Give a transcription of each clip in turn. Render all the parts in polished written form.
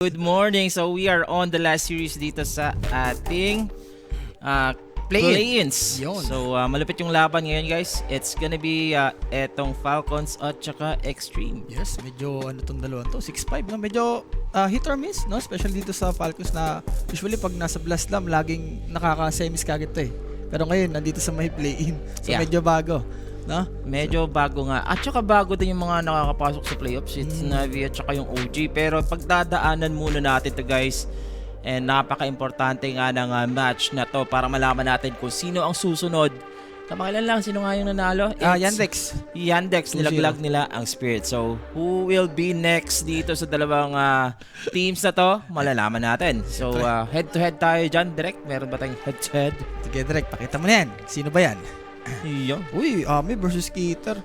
Good morning. So we are on the last series dito sa ating play-ins. Yun. So malupit yung laban ngayon, guys. It's gonna be etong Falcons at saka Extreme. Yes, medyo ano tong dalawa to, 6-5 no? Medyo hit or miss, no? Especially dito sa Falcons na usually pag nasa blast lam, laging nakaka-semis kagad to eh. Pero ngayon, nandito sa may play-in. So Yeah. medyo bago, no? Medyo bago nga. At saka bago din yung mga nakakapasok sa playoffs. It's Navi at saka yung OG. Pero pagdadaanan muna natin to, guys. And napaka-importante nga ng match na to para malaman natin kung sino ang susunod. Kamakailan lang, sino nga yung nanalo? Yandex. Yandex, 2-0. nilaglag nila ang Spirit. So, who will be next dito sa dalawang teams na to? Malalaman natin. So, head-to-head tayo dyan. Direct, meron ba tayong head-to-head? Sige, direct, pakita mo na yan. Sino ba yan? Yun. Uy, Ami versus Keter.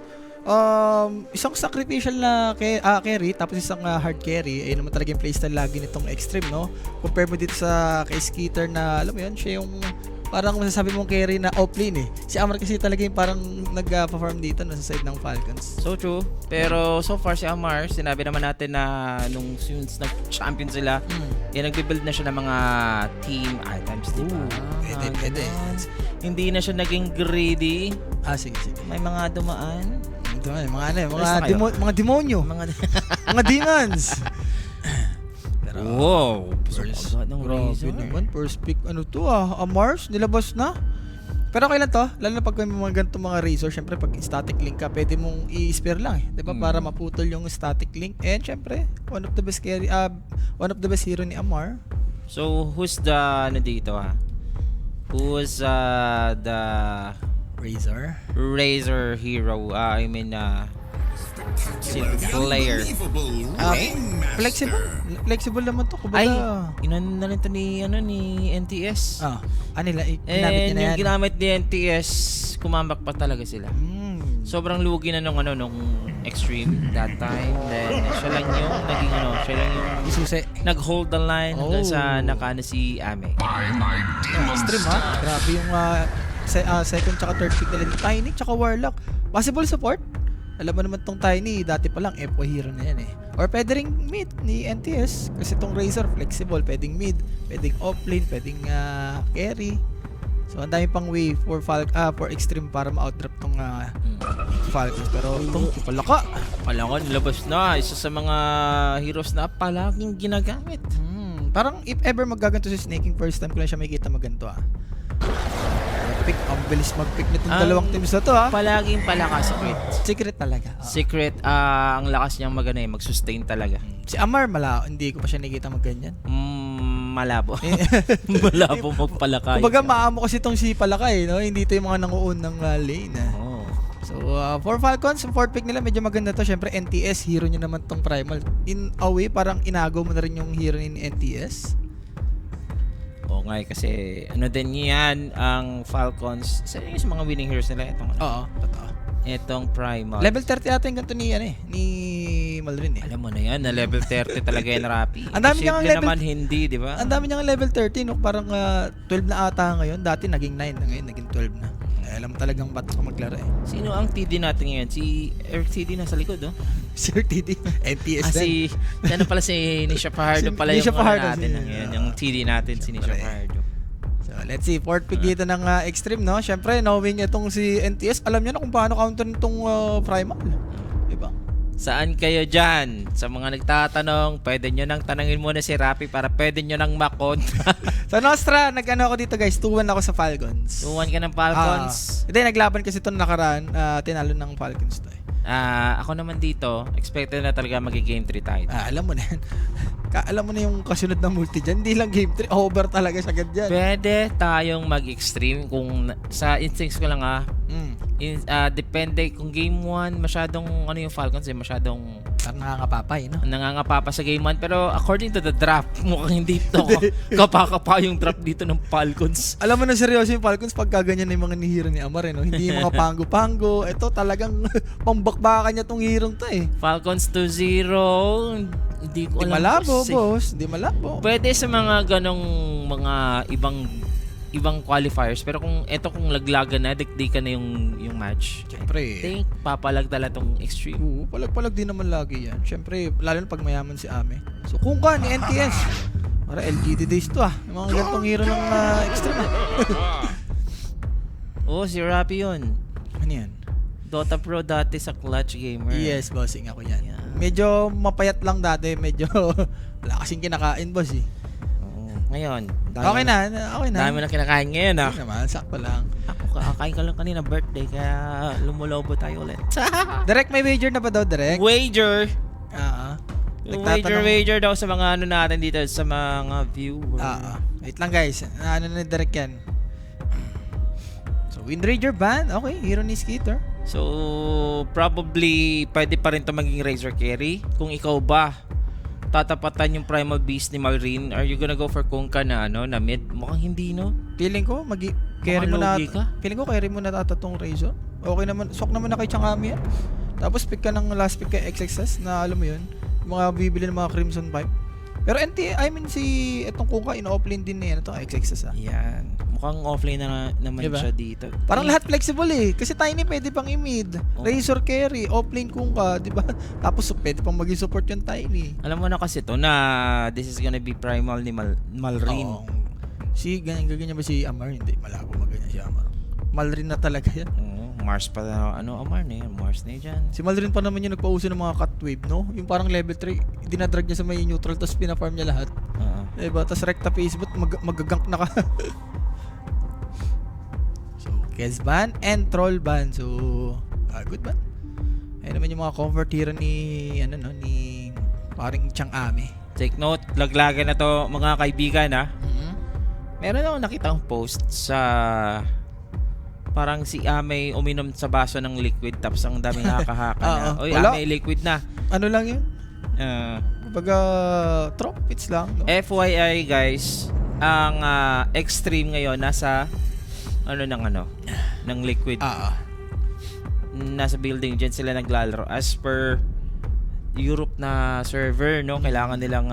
Isang sacrificial na carry, tapos isang hard carry. Ayun naman talaga yung playstyle lagi nitong Extreme, no? Compare mo dito sa kay Skeeter na, alam mo yun, siya yung parang masasabi mong carry na off-lane eh. Si Amar kasi talaga yung parang nag-perform dito na sa side ng Falcons. So true. Pero so far si Amar, sinabi naman natin na nung since nag-champion sila, nagbe-build na siya ng mga team items, di ba? Pwede. Hindi na siya naging greedy. Sige. May mga dumaan. Ito mga Basta kayo. mga demonyo, Mga mga demons. wow! First, Agad ng Razor. naman, first pick, ano to Mars, nilabas na. Pero kailan to? Lalo na pag may mga ganito mga Razor, syempre pag static link ka, pwede mong i-spare lang eh. Diba? Para maputol yung static link. And syempre, one of the best hero ni Amar. So, who's the, ano dito Who's the Razor hero? I mean, player. Flexible naman to. Kumbaga, Ay, inan na rin to ni NTS. ginamit niya na And yung yan. ginamit ni NTS, kumambak pa talaga sila. Sobrang lugi na nung Extreme that time. Then siya lang yung naging siya lang yung Isusi. nag-hold the line hanggang sa nakana si Ame. Extreme grabe yung second tsaka third pick nila. Tiny tsaka Warlock. Possible support? Alam mo naman tong Tiny, dati pa lang FO hero na yan eh. Or pwede ring mid ni NTS. Kasi tong Razor flexible, pwedeng mid, pwedeng offlane, pwedeng carry. So ang dami pang way for Extreme para ma-outdrap tong Falcons. Pero itong palaka. Palakon, labas na. Isa sa mga heroes na palaging ginagamit. Parang if ever magaganto si Snaking, first time ko lang siya makikita maganto Pick, ang bilis mag-pick nitong dalawang teams na to Palaging palaka, Secret talaga. Secret, ang lakas niyang mag-sustain talaga. Si Amar, hindi ko pa siya nakikita magganyan. Malabo. Malabo magpalaka. Kumbaga maamo kasi itong si Palaka no? Hindi ito yung mga nanguun ng lane. Oh. So, for Falcons, yung fourth pick nila, medyo maganda to. Siyempre, NTS, hero nyo naman tong Primal. In a way, parang inago mo na rin yung hero ni NTS. Oo nga kasi ano din yan ang Falcons. Sa mga winning heroes nila itong Totoo. Itong Primal. Level 30 ata yung ganito ni Malrin eh. Alam mo na yan, na level 30 talaga yan, Rapi. Ang dami niyang level naman hindi, di ba? Ang dami niyang level 30, no? Parang 12 na ata ngayon. Dati naging 9 na ngayon, naging 12 na. Alam talagang bata ka maglaro eh. Sino ang TD natin ngayon? Si Eric TD nasa likod, Sir TD, NTS din. Ano pala si Nisha Fajardo pala Nisha yung Fajardo, natin ngayon. Yung TD natin, si Nisha Fajardo. So, let's see. Fourth pick dito ng Extreme, no? Siyempre, knowing itong si NTS, alam niya na kung paano counter nitong Primal. Diba? Saan kayo dyan? Sa mga nagtatanong, pwede nyo nang tanangin muna si Rapi para pwede nyo nang makontra. Sa Nostra, nag-ano ako dito guys, 2-1 ako sa Falcons. 2-1 ka ng Falcons. Hindi, naglaban kasi ito nakaraan, tinalo ng Falcons to eh. Ako naman dito, expected na talaga mag-game 3 tayo. Alam mo na yan. Alam mo na yung kasunod na multi dyan. Hindi lang game 3, over talaga siya agad dyan. Pwede tayong mag-extreme kung sa instincts ko lang depende kung game 1 masyadong yung Falcons masyadong parang nangangapapay, no? Nangangapapa sa game 1 pero according to the draft mukhang hindi to kapakapa yung draft dito ng Falcons. Alam mo na seryoso yung Falcons pagka ganyan na yung mga hero ni Amar no? Hindi yung mga panggo-panggo. Ito talagang pambakbakan niya tong hero to eh. Falcons 2-0. Hindi ko alam. Di malabo, boss. Di malabo. Pwede sa mga ganong mga ibang qualifiers. Pero kung laglagan na, dikdikan na yung match. Siyempre. I think papalag tala tong Extreme. Oo, palag-palag din naman lagi yan. Siyempre, lalo na pag mayaman si Ame. So, kung ka ni NTS. Para LGD days to Yung mga gantong hero ng Extreme Oh, si Rappi yun. Ano yan? Dota Pro dati sa Clutch Gamer. Yes, bossing ako yan. Yeah. Medyo mapayat lang dati. Medyo wala kasing kinakain, boss Oo. Ngayon, Okay na. dami na kinakain ngayon Hindi naman, sakto lang. Ako, kakain ka lang kanina birthday, kaya lumulobo tayo ulit. Direct, may wager na ba daw, Direct? Wager! Nagtatanong- Wager daw sa mga ano natin dito, sa mga viewers. Wait lang, guys. Ano na Direct yan? So, Windrager ban? Okay, hero ni Skeeter. So, probably, pwede pa rin to maging Razor Carry. Kung ikaw ba, tatapatan yung Primal Beast ni Malrine, are you gonna go for Kunkka na na mid? Mukhang hindi, no? Feeling ko, carry mo na. lugi ka. Feeling ko, carry mo na tatatong Razor. Okay naman. Sok naman na kay Changami yan. Tapos, pick ka ng last pick kay XXS na alam mo yun. Yung mga bibili ng mga Crimson Pipe. Pero itong Kunkka, in-offlane din na yan. Ito, XXS Yan. Mukhang offline na naman Diba? siya dito. Parang lahat flexible Kasi Tiny pwede pang i-mid. Razor carry, offlane Kunkka, di ba? Tapos pwede pang maging support yung Tiny. Alam mo na kasi to na this is gonna be primal ni Malrine. Oo. Ganyan ba si Amar? Hindi, malabo maganyan si Amar. Malrine na talaga yan. Oo, Mars pa na, Amar na yan. Mars na yan. Si Malrine pa naman yung nagpauso ng mga cut wave, no? Yung parang level 3, dinadrag niya sa may neutral, tapos pinafarm niya lahat. Diba? Tapos recta face, but magagank na ka. So, Kez ban and Troll ban. So, good ban. Ayun naman yung mga comfort hero ni paring Changami. Take note, laglagan na to mga kaibigan Meron akong nakitang post sa parang si Ame uminom sa baso ng liquid tapos ang daming nakakahaka na. Oy, wala. Ame liquid na. Ano lang yun? Uh, Kumbaga, trumpets lang, no? FYI guys, ang Extreme ngayon nasa ng liquid. Nasa building dyan sila naglalaro as per Europe na server, no? Kailangan nilang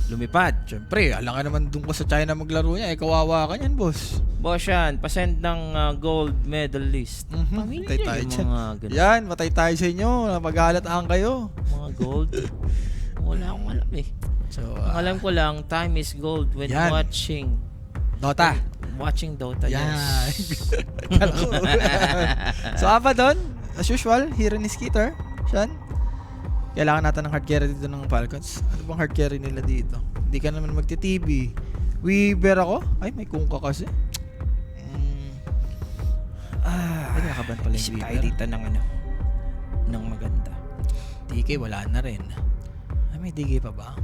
lumipad. Siyempre, alam ka naman dun ka sa China maglaro niya, kawawa ka niyan, boss. Boss yan, pasend ng gold medalist. Pamilya Matay tayo yung dyan. mga ganun. Yan, matay tayo sa inyo. Maghalataan kayo. Mga gold. Wala akong alam So, Ang alam ko lang, time is gold when Yan. watching Dota. Yan. Yes. Kala ko. So, apa doon? As usual, hero ni Skeeter. Sean? Kailangan natin ng hard carry dito ng Falcons. Ano bang hard carry nila dito? Hindi ka naman magti-TB. Weaver ako? Ay, may Kunkka kasi. Ay, nakaban pala yung Isip tayo Weaver. dito ng maganda. DK, wala na rin. Ay, may DK pa ba?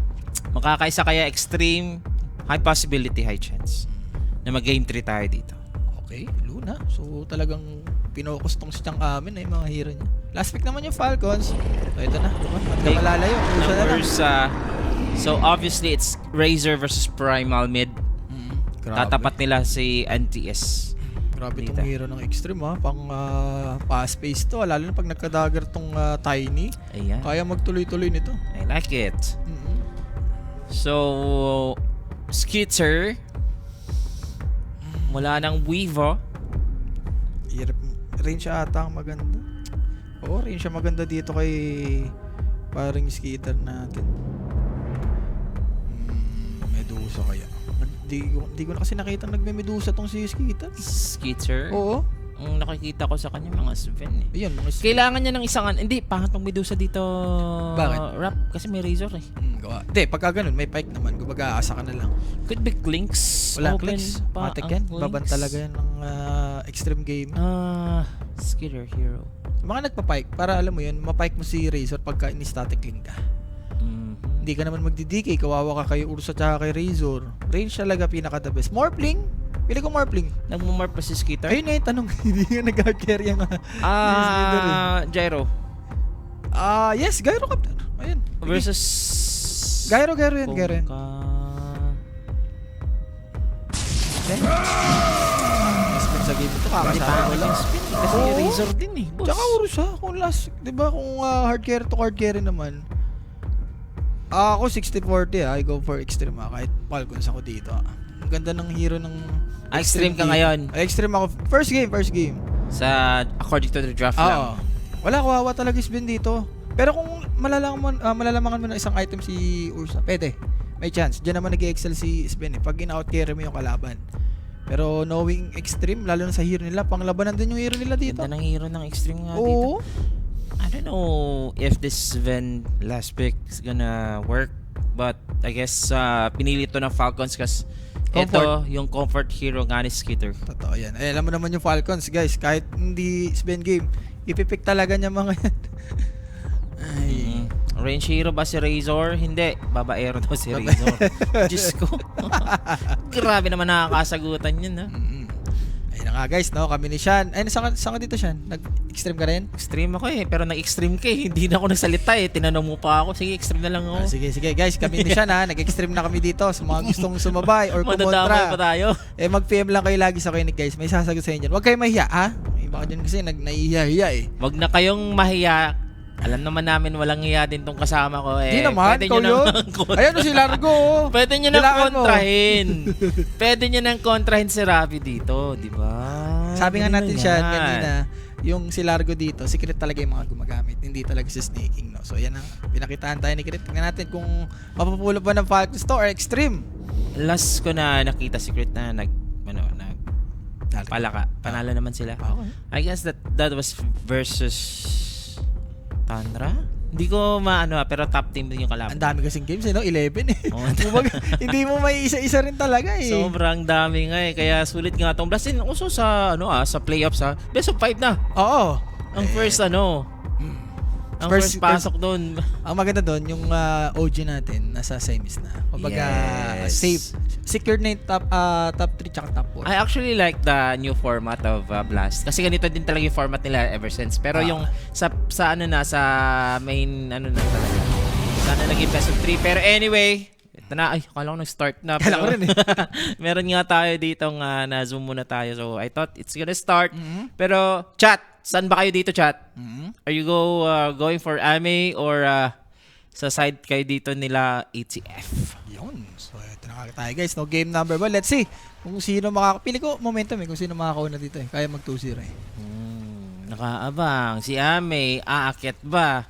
Makakaisa kaya Extreme, high possibility, high chance na mag-game 3 tayo dito. Okay, Luna. So, talagang pinokus tong si Chang Amin yung mga hero niya. Last pick naman yung Falcons. So, ito na. At ka malalayo. Usa na lang. Numbers, so obviously it's Razor versus Primal mid. Grabe. Tatapat nila si NTS. Grabe dito. tong hero ng Extreme Pang fast pace to. Lalo na pag nagka-dagger tong Tiny. Ayan. Kaya magtuloy-tuloy nito. I like it. So, Skitter, mula ng Weaver. Range ata ang maganda. Oo, range siya maganda dito kay paring Skeeter natin. Medusa kaya. Di ko na kasi nakita nagme-Medusa tong si Skeeter. Skitter. Oo. Ang nakikita ko sa kanya mga Sven Ayan, mga Kailangan niya ng isang hindi, pangat ng Medusa dito. Bakit? Rap, kasi may Razor gawa. Hindi, pagka ganun, may pike naman. Kumbaga, aasa ka na lang. Could be Clinks. Wala Open clicks. pa Matik ang yan. Clinks. Baban talaga yan ng Extreme game. Skitter hero. Mga nagpa-pike, para alam mo yun, mapike mo si Razor pagka in-static link ka. Hindi ka naman magdi-DK, kawawa ka kay Ursa tsaka kay Razor. Range talaga pinaka-the best. Morphling? Pili ko Morphling. Nagmumorph pa si Skitter? Ayun na yung tanong. Hindi nga nag-carry ang Gyro. Yes, Gyrocopter. Ayun. Versus Gyro yan, Gyro yan. Spin sa game ito, kakasama ko lang. Kasi Oo. Razor din boss. Tsaka Ursa, kung last, di ba, kung hard carry to hard carry naman. Ako 60-40 I go for Extreme kahit Falcons ako dito Ang ganda ng hero ng Extreme ka game. ngayon. Extreme ako. First game. Sa according to the draft Oo. lang. Wala, kawawa talaga si Ben dito. Pero kung malalamangan mo ng isang item si Ursa, pwede. May chance. Diyan naman nag-excel si Sven pag in-out-carry mo yung kalaban. Pero knowing Extreme, lalo na sa hero nila, panglabanan din yung hero nila dito. Ganda ng hero ng Extreme nga dito. Oo. I don't know if this Sven last pick is gonna work, but I guess pinili to ng Falcons kasi ito yung comfort hero nga ni Skitter. Totoo yan. Alam mo naman yung Falcons, guys. Kahit hindi Sven game, ipipick talaga niya mga yan. Ay. Range hero ba si Razor? Hindi. Babaero daw si Razor. Diyos ko. Grabe naman nakakasagutan yun, ha? Ayun na nga, guys, no? Kami ni Sean. Ay, saan ka dito, Sean? Nag-extreme ka rin? Extreme ako pero nag-extreme ka Hindi na ako nagsalita Tinanong mo pa ako. Sige, extreme na lang ako. Sige, guys. Kami ni Sean, ha? Nag-extreme na kami dito. Sa mga gustong sumabay or Madadamay pa kumontra. tayo. Mag-PM lang kayo lagi sa kinig, guys. May sasagot sa inyo. Huwag kayo mahiya, ha? Iba ka dyan kasi naihiya-hiya, Wag na kayong mahiya. Alam naman namin walang hiya din tong kasama ko Di naman, pwede ikaw nyo yun. nang Ayan o si Largo. Pwede nyo nang Kailangan mo. kontrahin. Pwede nyo nang kontrahin si Ravi dito, di ba? Sabi nga natin Ganun siya yan. kanina, yung si Largo dito, secret talaga yung mga gumagamit. Hindi talaga si snaking, no? So, yan ang pinakitaan tayo ni Crit. Tingnan natin kung mapupulo ba ng Falcons to or Extreme. Last ko na nakita si Crit na palaka. Panalo naman sila. Okay. I guess that was versus Tundra? Hindi ko pero top team din yung kalaban. Ang dami kasing games, no? 11 eh. Oh. Kumbaga, hindi mo may isa-isa rin talaga eh. Sobrang dami nga kaya sulit nga tong blast. Also sa sa playoffs best of 5 na. Oo. Ang first ang first pasok doon. Ang maganda doon, yung OG natin, nasa semis na. Kumbaga, Yes. safe. Secured na yung top 3 tsaka top 4. I actually like the new format of Blast. Kasi ganito din talaga yung format nila ever since. Pero yung sa main na talaga. Sana naging best of 3. Pero anyway, ito na. Ay, akala ko nag-start na. Kala ko rin eh. Meron nga tayo dito na-zoom muna tayo. So, I thought it's gonna start. Pero, chat. Saan ba kayo dito, chat? Are you going for Ame or sa side kayo dito nila ATF? Yun. So, ito na tayo guys. No, game number 1. Let's see kung sino pili ko momentum kung sino makakauna dito eh. Kaya mag 2-0 eh. Nakaabang. Si Ame, aakyat ba?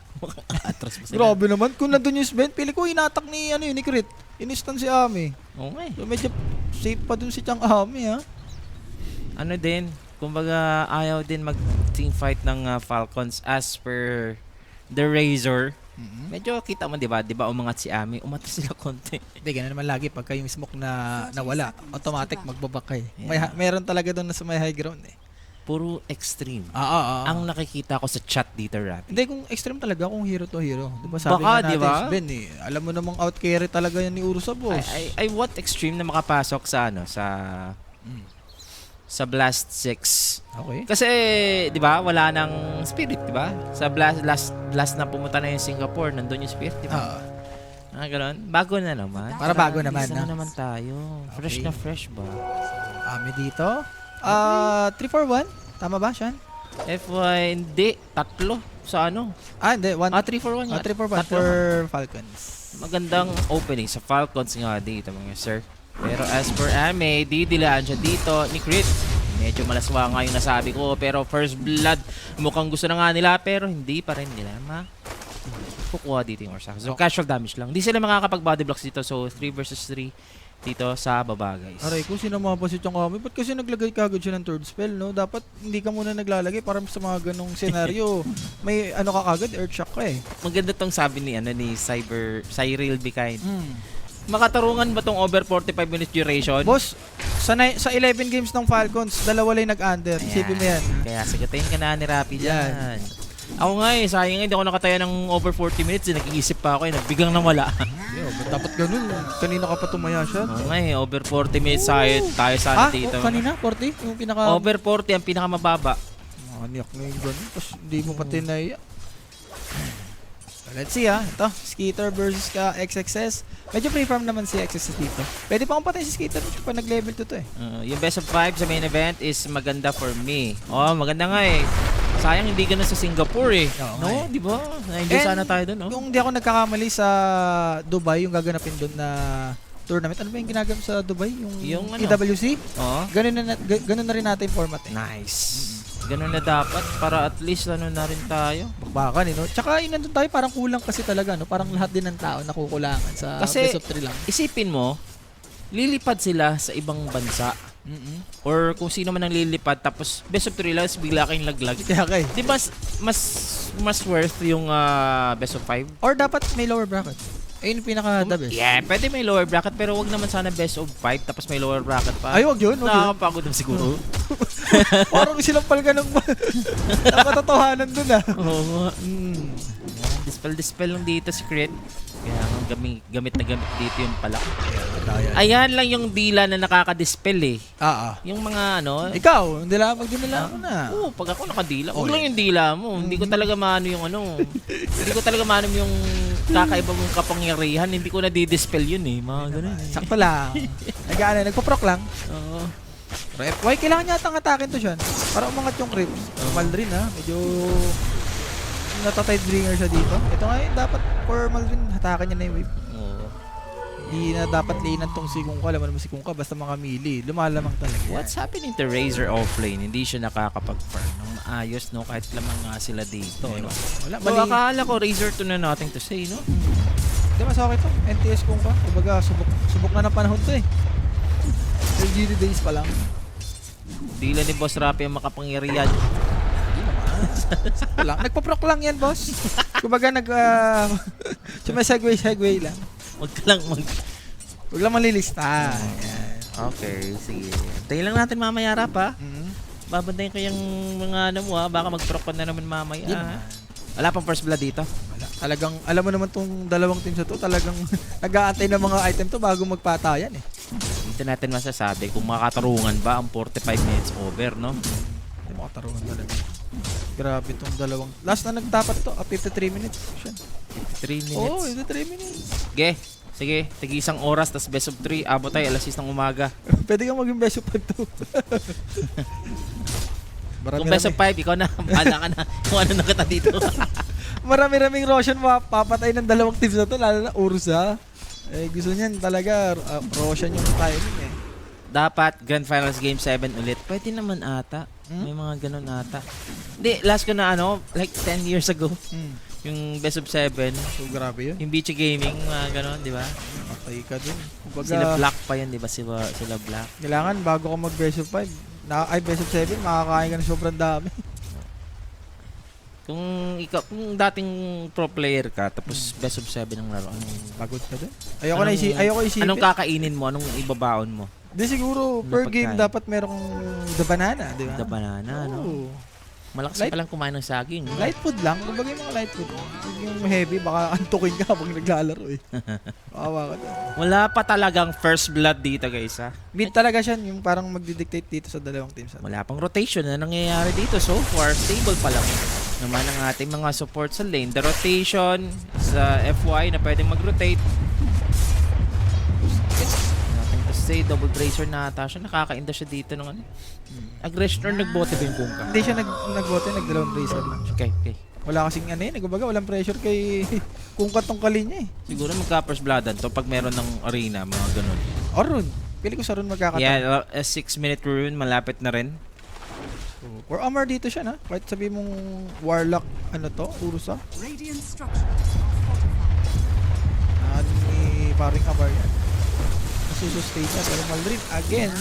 Atras pa sila. Grabe naman. Kung nandun yung Sven, pili ko inatak ni Crit. Inistan si Ami. Okay. So, medyo safe pa dun si Chang Ami, ha? Ano din, kumbaga ayaw din mag-team fight ng Falcons as per the Razor. Medyo kita mo, di ba? Di ba umangat si Ami? Umatas sila konti. Hindi, ganun naman lagi. Pagka yung smoke na nawala, automatic magbabak eh. Yeah. Meron talaga doon na sa may high ground eh. Puro extreme. Ang Ang nakikita ko sa chat dito, Rap. hindi, kung extreme talaga, kung hero to hero. Diba sabi Baka, nga natin, diba? Sven eh. Alam mo namang out carry talaga yan ni Ursa, boss. I want extreme na makapasok sa sa Blast 6. Okay. Kasi, di ba, wala nang spirit, di ba? Sa Blast na pumunta na yung Singapore, nandun yung spirit, di ba? Ganun. Bago na naman. Para bago naman, Isa na no? naman tayo. Fresh Okay. na fresh ba? Ami dito. 3-4-1. Tama ba, Sean? FY, hindi. Tatlo. Sa ano? Hindi. 3-4-1 nga. 3-4-1 Tatlo. for Falcons. Magandang opening sa Falcons nga dito, mga sir. Pero as for Ame, didilaan siya dito ni Crit. Medyo malaswa nga yung nasabi ko. Pero first blood, mukhang gusto na nga nila. Pero hindi pa rin nila kukuha dito yung Ursa. So casual damage lang. Hindi sila makakapag body blocks dito. So 3 versus 3 dito sa baba, guys. Aray ko, sinama pa si Chang Ami. Ba't kasi naglagay kagad siya ng third spell, no? Dapat hindi ka muna naglalagay para sa mga ganong senaryo. May ka kagad, earthshock ka eh. Maganda tong sabi ni Cyril Be Kind. Makatarungan ba tong over 45 minutes duration? Boss, sa 11 games ng Falcons, dalawa lang nag-under. Isipin mo yan. Kaya sagatayin ka na ni Rappi dyan. Ako nga sayang hindi ako nakataya ng over 40 minutes. Nag-iisip pa ako nagbiglang nang wala. Dapat ganun. Kanina ka pa tumaya siya. Oo nga over 40 minutes tayo sana dito. Kanina? 40? Yung pinaka... Over 40 ang pinakamababa. Maniyak na yung ganun. Tapos hindi mo pa tinaya. So, let's see ito, Skitter versus XXS. Medyo free-farm naman si XXS dito. Pwede pa akong patay si Skitter pa nag-level 2 to eh. Yung best of 5 sa main event is maganda for me. Maganda nga eh. Sayang hindi ganun sa Singapore eh. Oo, No, eh. di ba? Na-enjoy sana tayo doon, no? Kung di ako nagkakamali sa Dubai, yung gaganapin doon na tournament. Ano ba yung ginagamit sa Dubai? Yung ano? EWC? Oo. Ganun na rin natin yung format eh. Nice. Ganun na dapat para at least ano na rin tayo. Bakbakan no? Tsaka nandun tayo parang kulang kasi talaga, no? Parang lahat din ng tao nakukulangan sa Kasi- best of 3 lang. Isipin mo, lilipad sila sa ibang bansa. Or kung sino man ang lilipad tapos best of 3 lang bigla kayong laglag. Kaya kay. Di ba mas worth yung best of 5? Or dapat may lower bracket. Ayun yung pinaka-the best. Yeah, pwede may lower bracket pero wag naman sana best of 5 tapos may lower bracket pa. Ay, wag yun. Wag yun. Nakakapagod naman siguro. Parang sinampal ka ng katotohanan dun ah. Oo. Mm. Dispel lang dito si Crit. Kaya gamit na gamit dito yung palak. Daya. Ayan lang yung dila na nakaka-dispel eh. Yung mga ano. Ikaw, hindi lang magdinala mo na. Oo, pag ako nakadila. Oh, Huwag lang yung dila mo. Hindi ko talaga maano yung ano. Hindi ko talaga maano yung kakaiba mong kapangyarihan. Hindi ko na-dispel yun eh. Mga ganun eh. Sakto lang. Nagpo-proc lang. Oo. Pero FY, kailangan niya atang atakin to siya. Para umangat yung creeps. Maldrin ha. Medyo natatide-bringer siya dito. Ito nga yun, dapat for Maldrin, hatakan niya na yung wave. Oo. Hindi na dapat lanean tong si Kungka. Alam mo naman si Kungka, basta mga melee. Lumalamang talaga. What's happening to Razor offlane? Hindi siya nakakapag-farm ng maayos, no? Kahit lamang nga sila dito, no? Wala, So, akala ko Razor to na nothing to say, no? Hindi, mas okay to. NTS Kungka. Kumbaga, subok na ng panahon to eh. LGD days pa lang. Dila ni Boss Rapi ang makapangyarihan. Sakto lang. Nagpo-proc lang yan, boss. Kumbaga, segue lang. Huwag ka lang Huwag lang malilista. Yan. Okay, sige. Tayo lang natin mamaya, Rap, ha? Babantayin ko yung mga ano mo, ha? Baka mag-proc na naman mamaya, ha? Wala pang first blood dito. Wala. Talagang, alam mo naman tong dalawang teams na to, talagang nag-aantay ng mga item to bago magpatayan eh. Dito natin masasabi kung makatarungan ba ang 45 minutes over, no? Hindi makatarungan talaga. Grabe tong dalawang. Last na nagtapat to, 53 minutes. Siya. 3 minutes. Oo, 53 minutes. Ge, sige, tigi isang oras, tas best of 3, abot tayo, alas 6 ng umaga. Pwede kang maging best of 5 to. Kung best of 5, ikaw na, bahala ka na kung ano na kita dito. Marami-raming Roshan papatay ng dalawang teams na to, lalo na Ursa. Eh, gusto niyan talaga, Roshan yung timing eh. Dapat Grand Finals Game 7 ulit. Pwede naman ata. May mga ganun ata. Hindi, last ko na ano, like 10 years ago. Yung best of 7. So, grabe yun. Yung Beachy Gaming, mga ganun, di ba? Patay ka dun. Kumbaga, Sila Black pa yun, di ba? Sila Black. kailangan bago ka mag best of 5, best of 7, makakain ka ng sobrang dami. Kung dating pro player ka, tapos best of 7 ang laro, Pagod ka dun. Ayoko isipin. Anong kakainin mo? Anong ibabaon mo? Di siguro, per game pagkain? dapat merong the banana, di ba? The banana, no? Oo. Malakas Light- pa lang kumain ng saging. Light food lang. Kumbaga yung mga light food. Huwag yung heavy, baka antukin ka pag naglalaro eh. Kawawa ka doon. Wala pa talagang first blood dito, guys, ha? Mid talaga siya, yung parang magdidictate dito sa dalawang teams. Wala pang rotation na nangyayari dito. So far, stable pa lang naman ang ating mga support sa lane. The rotation sa FY na pwedeng mag-rotate. Nothing to say, double bracer na ata siya. Nakakainda siya dito ng ano. Aggression or nagbote ba yung Kungka? Hindi siya nagbote, nagdalawang bracer lang siya. Okay. Wala kasing ano yun, kumbaga walang pressure kay kung katong kalinya eh. Siguro magka-first bloodan to pag meron ng arena, mga ganun. Or rune. Pili ko sa rune magkakataon. Yeah, a 6-minute rune, malapit na rin. Or Amar dito siya na. Kahit sabi mong Warlock, ano to, Urusa. Radiant structures are fortified. Ni paring Amar yan. Nasusustain niya, pero Maldrin again.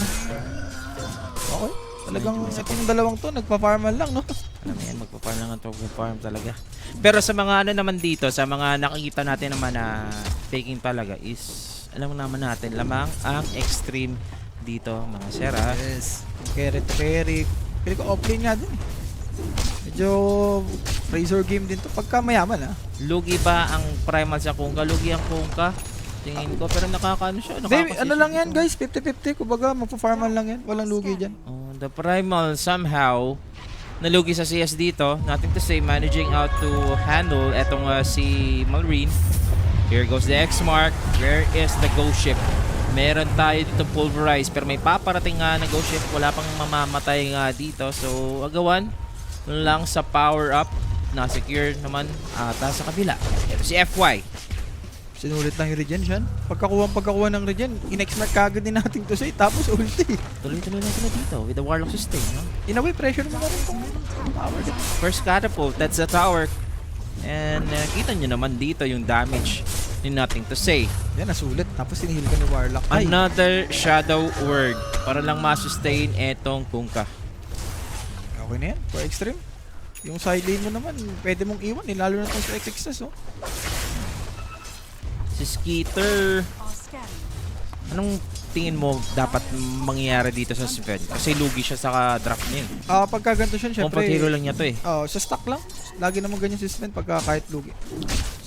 Okay. Talagang itong dalawang to, nagpa-farman lang, no? Alam mo yan, magpa-farm lang ang farm talaga. Pero sa mga ano naman dito, sa mga nakikita natin naman na faking talaga is, alam mo naman natin, lamang ang extreme dito, mga sera. Yes. Carry to carry. Pili ko offlane nga din eh. Medyo Razor game din to. Pagka mayaman Lugi ba ang primal sa Kungka? Lugi ang Kungka? Tingin ko, pero nakakaano siya. Hindi, ano lang yan guys, 50-50. Kumbaga, magpa-farman lang yan. Walang lugi dyan. The primal somehow nalugi sa CS dito. Nothing to say, managing out to handle etong si Malrine. Here goes the X-Mark. Where is the ghost ship? Meron tayo dito pulverize, pero may paparating nga na ghost ship. Wala pang mamamatay nga dito. So, agawan lang sa power up. Na-secure naman ata sa kabila. Ito si FY. Sinulit lang yung regen siya. Pagkakuha ng regen, in-exmark kagad din natin to say, tapos ulti. Tuloy-tuloy lang sila dito with the Warlock sustain, no? In a way, pressure mo na rin tong power. First catapult, that's the tower. And kita nyo naman dito yung damage ni Nothing to Say. Yan, nasulit. Tapos sinihil ka ni Warlock. Ay, Another Shadow Word para lang ma-sustain etong Kunkka. okay na yan. For extreme. Yung side lane mo naman, pwede mong iwan. Lalo na itong sa XXS, oh. Si Skeeter, Are scanning. anong tingin mo dapat mangyayari dito sa Sven? Kasi lugi siya sa drop niya. Pagka ganito siya, Comfort hero syempre, lang niya to eh. sa stock lang. Lagi naman ganyan si Sven pagka kahit lugi.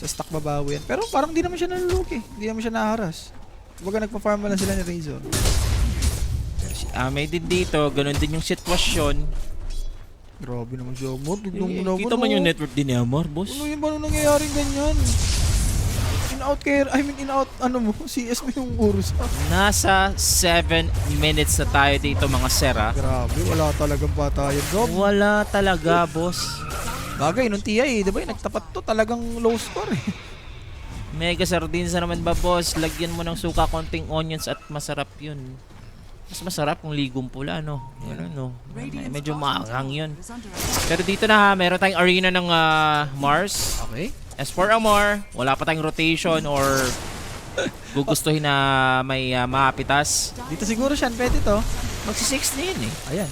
Sa stock babawi yan. Pero parang di naman siya nalulugi. Di naman siya naharas. Kumbaga nagpa-farm lang sila ni Razor. Pero si Ame din dito, ganun din yung sitwasyon. Grabe naman siya. Tignan mo naman. Kita man yung network din ni Amor, boss. Ano yung ba nangyayaring ganyan? In-out, CS mo yung Urus. Nasa 7 minutes na tayo dito mga Sera. Grabe, wala talagang patayan, Rob. Wala talaga, boss. Bagay, nung TI, diba, nagtapat to, talagang low score eh. Mega sardines na naman ba, boss? Lagyan mo ng suka, konting onions at masarap yun. Mas masarap kung ligong pula, no? Yan, no? Radiant's Medyo bottom maanghang yun. tower is under attack. Pero dito na ha, meron tayong arena ng Mars. Okay. As for Amor, wala pa tayong rotation or gugustuhin na may maapitas. Dito siguro siya, pwede to. Magsi-6 na yun eh. Ayan.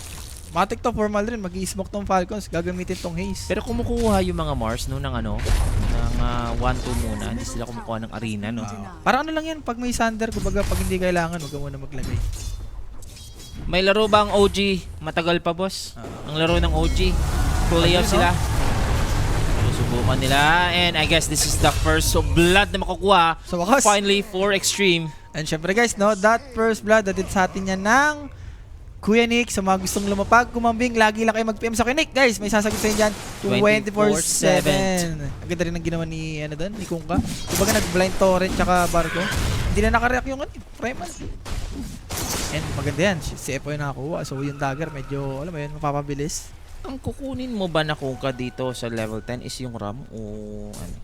Matik to, formal rin. Mag-i-smoke tong Falcons. Gagamitin tong haze. Pero kumukuha yung mga Mars no ng ng 1-2 muna. Hindi sila kumukuha ng arena, no? Parang ano lang yan, pag may Sander, kumbaga pag hindi kailangan, huwag ka muna maglagay. May laro ba ang OG? Matagal pa, boss. Ang laro ng OG. Playoff sila. Susubukan nila. And I guess this is the first blood na makukuha. Sa wakas. Finally, for Extreme. And syempre guys, no, that first blood, that sa atin yan ng Kuya Nick. Sa mga gustong lumapag, kumambing, lagi lang kayo mag-PM sa Kuya Nick. Guys, may sasagot sa inyo dyan. 24/7. Ang ganda rin ang ginawa ni, ni Kunkka. Kumbaga nag-blind torrent tsaka barko. Hindi na nakareact yung Primal. And maganda yan. Si Epo yung nakakuha. So yung dagger, medyo, alam mo yun, mapapabilis. Ang kukunin mo ba na Kunkka dito sa level 10 is yung RAM o ano?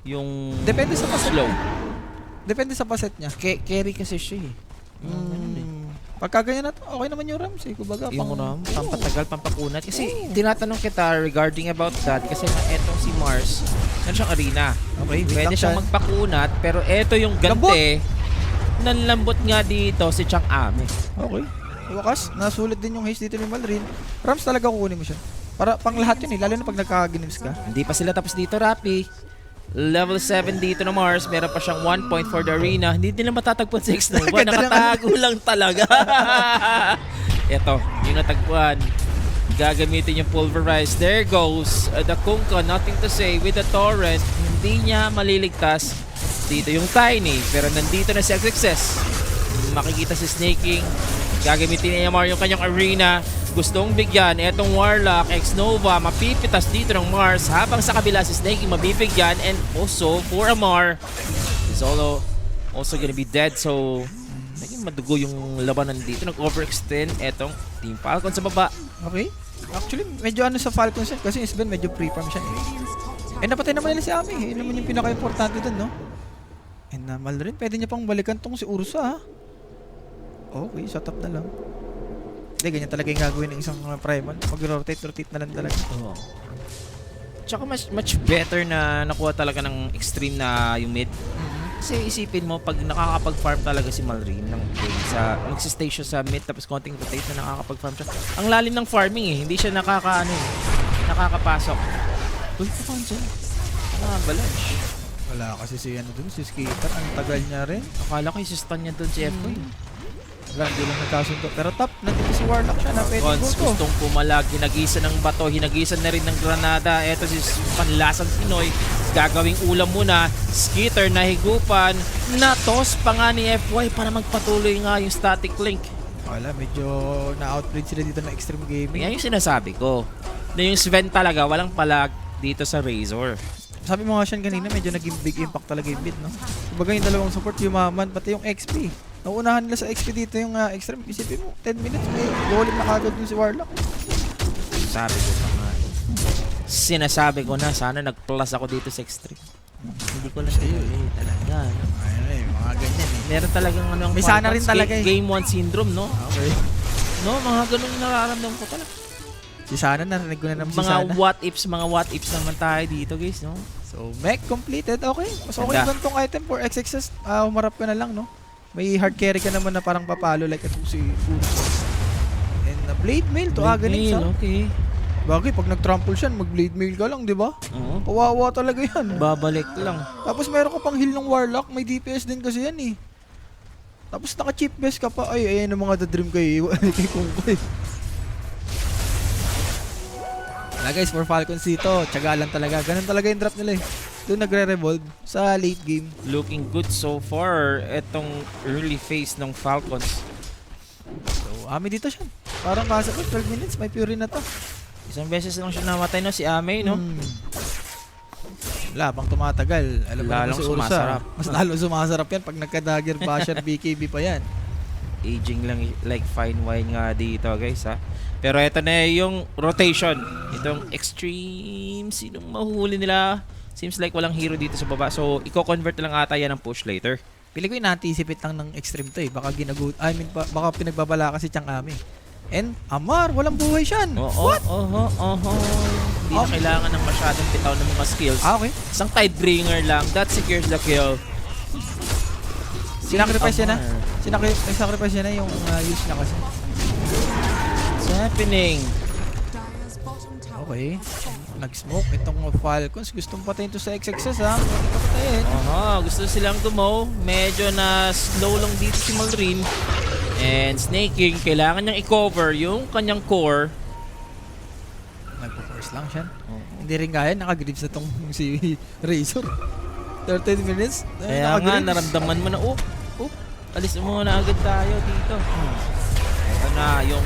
Yung Depende sa paset. slow. Depende sa paset niya. Carry kasi siya eh. Pagka ganyan na to, okay naman yung Rams eh. Kumbaga, Yung RAM, pampatagal, pampakunat. Kasi tinatanong kita regarding about that kasi etong si Mars, ano siyang arena. Okay, Pwede siyang magpakunat pero eto yung gante. Nanlambot nga dito si Chang Ame. Okay. Wakas, nasulit din yung haste dito ni Malrin. Rams talaga kukunin mo siya. Para pang lahat yun eh, lalo na pag nagkakaginims ka. Hindi pa sila tapos dito, Rapi. Level 7 dito na Mars, meron pa siyang 1 point for the arena. Hindi nila matatagpuan si X-Nova. Ganda lang. Nakatago lang talaga. Ito, yung natagpuan. Gagamitin yung pulverize. There goes the Kunkka, Nothing to Say with the torrent. Hindi niya maliligtas. Dito yung Tiny, pero nandito na si XXS. Makikita si Snaking. Gagamitin niya Mar yung kanyang arena. Gustong bigyan etong Warlock, X-Nova, mapipitas dito ng Mars habang sa kabila si Snaking mabibigyan and also for Amar is also gonna be dead. So naging madugo yung labanan dito. Nag-overextend etong Team Falcon sa baba. Okay. Actually, medyo ano sa Falcons yan kasi Isben medyo pre-farm siya eh. Eh napatay naman nila si Ami. Yun naman yung pinaka-importante dun, no? And Malrin, pwede niya pang balikan tong si Ursa, ha? Okay, shut up na lang. Hindi, ganyan talaga yung gagawin ng isang primal. Mag-rotate na lang talaga. Oo. Tsaka much better na nakuha talaga ng extreme na yung mid. Kasi isipin mo, pag nakakapag-farm talaga si Malrin ng magsistay siya sa mid tapos konting rotate na nakakapag-farm siya. Ang lalim ng farming eh, hindi siya nakakapasok. Uy, paano siya? Avalanche. Wala kasi si dun, si Skater. Ang tagal niya rin. Akala ko yung niya doon si F-Boy. Wala, hindi lang nagkasundo. Pero top, nandito si Warlock siya na pwede Cons go to. gustong pumalag, hinagisan ng bato, hinagisan na rin ng granada. Eto si panlasang Pinoy, gagawing ulam muna. Skitter na higupan, natos pa nga ni FY para magpatuloy nga yung static link. Wala, medyo na-outbreed sila dito ng extreme gaming. Yan yung sinasabi ko. Na yung Sven talaga, walang palag dito sa Razor. Sabi mo nga siya kanina, medyo naging big impact talaga yung mid, no? Kumbaga yung dalawang support, yumaman, pati yung XP. Nauunahan nila sa XP dito yung extreme. Isipin mo, 10 minutes, may golem na kagad yung si Warlock. Sabi ko pa nga. Sinasabi ko na, sana nag-plus ako dito sa extreme. Hindi ko lang sa'yo talaga. No? Ayun eh, mga ganyan eh. Meron talagang ano ang May sana rin Falcons, talaga eh. Game 1 syndrome, no? Okay. No, mga ganun nararamdaman ko talaga. Si Sana, narinig ko na naman si Mga Sana. what ifs naman tayo dito, guys, no? So, mech completed. Okay. Mas okay Ganda. naman tong item for XXS. Humarap ka na lang, no? May hard carry ka naman na parang papalo like ito si Ursus. And blade mail to Aghanim sa. Okay. Bagay, pag nag-trample siya, mag-blade mail ka lang, di ba? Oo. Kawawa talaga yan. Babalik lang. Tapos meron ka pang heal ng Warlock. May DPS din kasi yan eh. Tapos naka-cheap best ka pa. Ay, ayan ang mga the-dream kay Kungkoy. Wala guys, for Falcons dito, tiyaga lang talaga. Ganun talaga yung drop nila eh. Doon nagre-revolve sa late game. Looking good so far etong early phase ng Falcons. So, Ame dito siya. Parang kasa ko, 12 minutes, may Fury na to. Isang beses lang siya namatay, no? Si Ame, no? Wala, pang tumatagal. Alam mo naman Lalong si Ursa. sumasarap. Mas lalo sumasarap yan pag nagka-dagger basher BKB pa yan. Aging lang like fine wine nga dito, guys, ha? Pero ito na yung rotation. Itong extreme. Sinong mahuli nila? Seems like walang hero dito sa baba. So, i-convert na lang ata yan ng push later. Pili ko yung na-anticipate lang ng extreme to eh. Baka baka pinagbabala kasi Chang Ame. And Amar, walang buhay siyan. What? Hindi na kailangan ng masyadong pitaw ng mga skills. Okay. Isang Tidebringer lang. That secures the kill. Sinacrifice niya na. Amar. Sacrifice niya na yung use niya kasi. What's happening? Dire's bottom tower. Okay. Nag-smoke itong Falcons. Gustong patayin to sa XXS ha. Hindi ka patayin. Gusto silang gumaw. Medyo na slow lang dito si Malrin. And Snaking, kailangan niyang i-cover yung kanyang core. Nagpo-force lang siya. Hindi rin kaya. Naka-grips na tong si Razor. 13 minutes. Kaya nga, naramdaman mo na, alis mo na agad tayo dito. Ito na, yung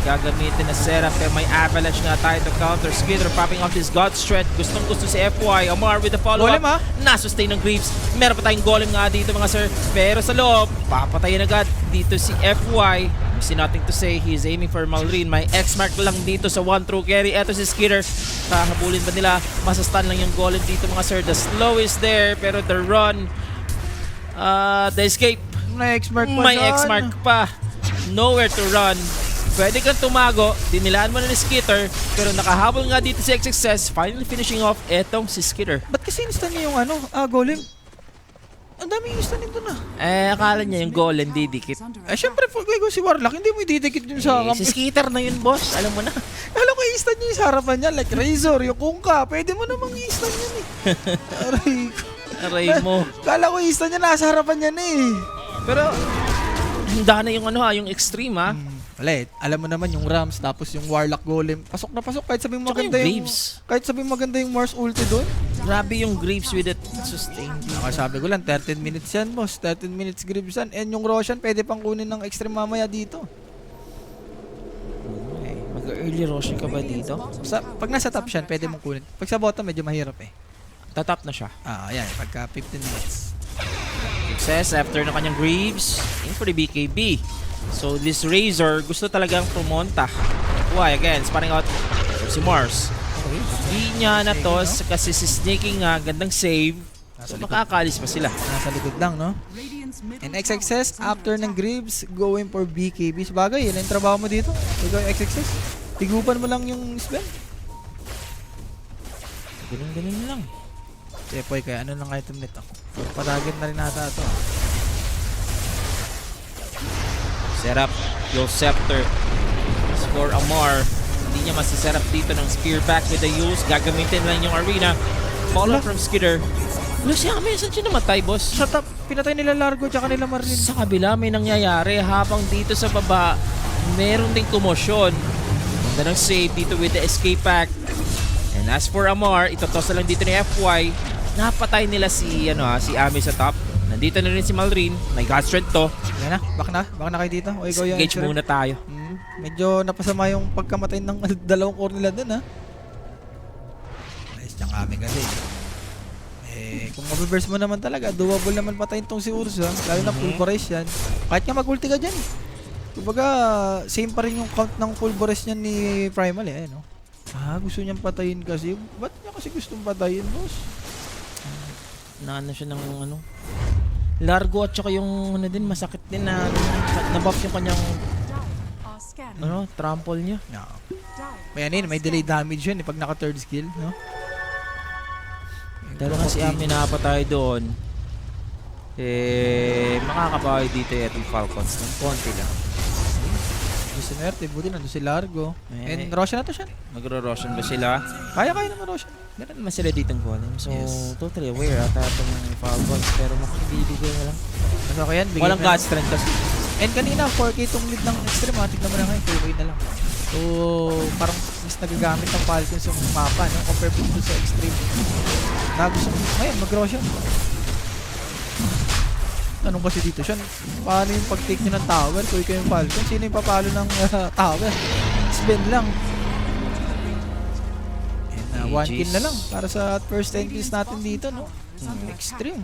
gagamitin na setup. Kaya may avalanche nga tayo to counter. Skidder popping off his God Strength. Gustong gusto si FY. Amar with the follow-up. Golem, ha? Nasustain ng Greaves. Meron pa tayong golem nga dito mga sir. Pero sa loob, papatayin agad dito si FY. See nothing to say. He is aiming for Malrin. May X-mark lang dito sa one true carry. Eto si Skidder. Kahabulin ba nila? Masastan lang yung golem dito mga sir. The slow is there. Pero the run, the escape, May X-mark pa may dyan. X-mark pa. Nowhere to run. Pwede kang tumago, dinilaan mo na ni Skitter, pero nakahabol nga dito si XXS, finally finishing off etong si Skitter. Ba't kasi instant niya yung golem? Ang daming instant nito na. Akala niya yung golem didikit. Syempre, pag ko si Warlock, hindi mo ididikit yun sa Si Skitter na yun, boss. Alam mo na. Alam ko, instant niya yung sa harapan niya. Like Razor, yung Kungka. Pwede mo namang instant yun eh. Aray ko. Aray mo. Kala ko instant niya nasa harapan niya na eh. Pero, handa na yung yung extreme, ha? Wala eh. Alam mo naman yung Rams, tapos yung Warlock Golem. Pasok na pasok. Kahit sabihin Tsaka maganda yung yung... Graves. Kahit sabihin maganda yung Mars ulti doon. Grabe yung Greaves with it sustain. Sabi ko lang, 13 minutes yan, boss. 13 minutes Greaves yan. And yung Roshan, pwede pang kunin ng extreme mamaya dito. Okay. Mag-early Roshan ka ba dito? Pag nasa top siya, pwede mong kunin. Pag sa bottom, medyo mahirap eh. Tatap na siya. Ayan. Pagka 15 minutes. Success after ng kanyang Greaves. In for the BKB. So this Razor, gusto talagang pumonta. Why? Again, sparring out si Mars. Hindi niya na to kasi si Snaking nga, gandang save. So makakaalis pa sila. Nasa likod lang, no? Radiant's middle And tower XXS, is under after ng attack. Greaves, going for BKB. Sabagay, yun ang trabaho mo dito. Ikaw yung XXS. Tigupan mo lang yung spell. Ganun lang. Chepoy, kaya ano lang item nito? Patagin na rin nata ito. Setup, yung Scepter. Score Amar. Hindi niya masiserap dito ng Spear back with the use. Gagamitin lang yung arena. Follow from Skidder. Wala si Ame, saan siya namatay, boss? Sa top, pinatay nila Largo tsaka nila Marlin. Sa kabila may nangyayari habang dito sa baba meron ding komosyon. Ganda ng save dito with the escape pack. And as for Amar, itotos na lang dito ni FY. Napatay nila si Ame sa top. Nandito na rin si Malrin. May God Strength to. Yan na, back na kayo dito. O ikaw yung Engage muna tayo. Medyo napasama yung pagkamatay ng dalawang core nila dun ha. Nice niyang kami kasi. Kung mabiverse mo naman talaga, doable naman patayin tong si Ursa. Lalo na pulverize yan. Kahit nga mag-ulti ka dyan. Kumbaga, same pa rin yung count ng pulverize niyan ni Primal eh. Ano? Gusto niyang patayin kasi. Ba't niya kasi gustong patayin, boss? na ano siya ng ano. Largo at saka yung ano din, masakit din na nabuff yung kanyang Are scanning. ano, trample niya. No. Dire. May delay damage yun pag naka third skill, no? Dahil nga si Ami napatay doon, makakabawi dito yung Falcons ng konti lang. Sinerte, buti nandun si Largo. Ayan And Roshan na to siya. Magro-Roshan ba sila? Kaya naman Roshan. Meron naman sila ditong volume. So, Yes. totally aware ata itong Falcons. Pero mukhang bibigay na lang. Mas okay yan. Walang God strength kasi. And kanina, 4K itong lead ng Extreme. Tignan mo na ngayon, 2K na lang. So, parang mas nagagamit ng Falcons yung mapa, no? Compare po sa Extreme. Gusto mo, ngayon, mag-Roshan. Tanong kasi dito siya, paano yung pag-take nyo ng tower? Kung ikaw yung Falcon, sino yung papalo ng tower? Spin lang. And 1 kill na lang para sa first 10 kills natin dito, no? Extreme.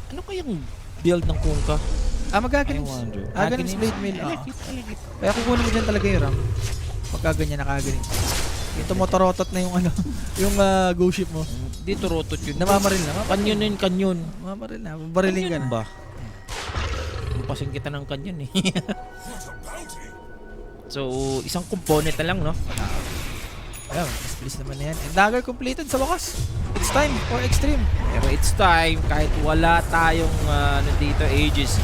Ano kayang build ng Kunkka? Magagaling. I wonder. Galing split mill. Kaya kukunin mo dyan talaga yung rank. Pagka ganyan nakagaling. Yung tumotorotot na yung ano, yung go ship mo. Dito rotot yun. Namamaril na. Kanyon na yun, kanyon. Namamaril na. Bariling ka Kanyon na. ba? Umpasin kita ng kanyon eh. So, isang component na lang, no? Ayun, mas bilis naman na yan. And dagger completed sa wakas. It's time for Extreme. Pero it's time, kahit wala tayong dito ages,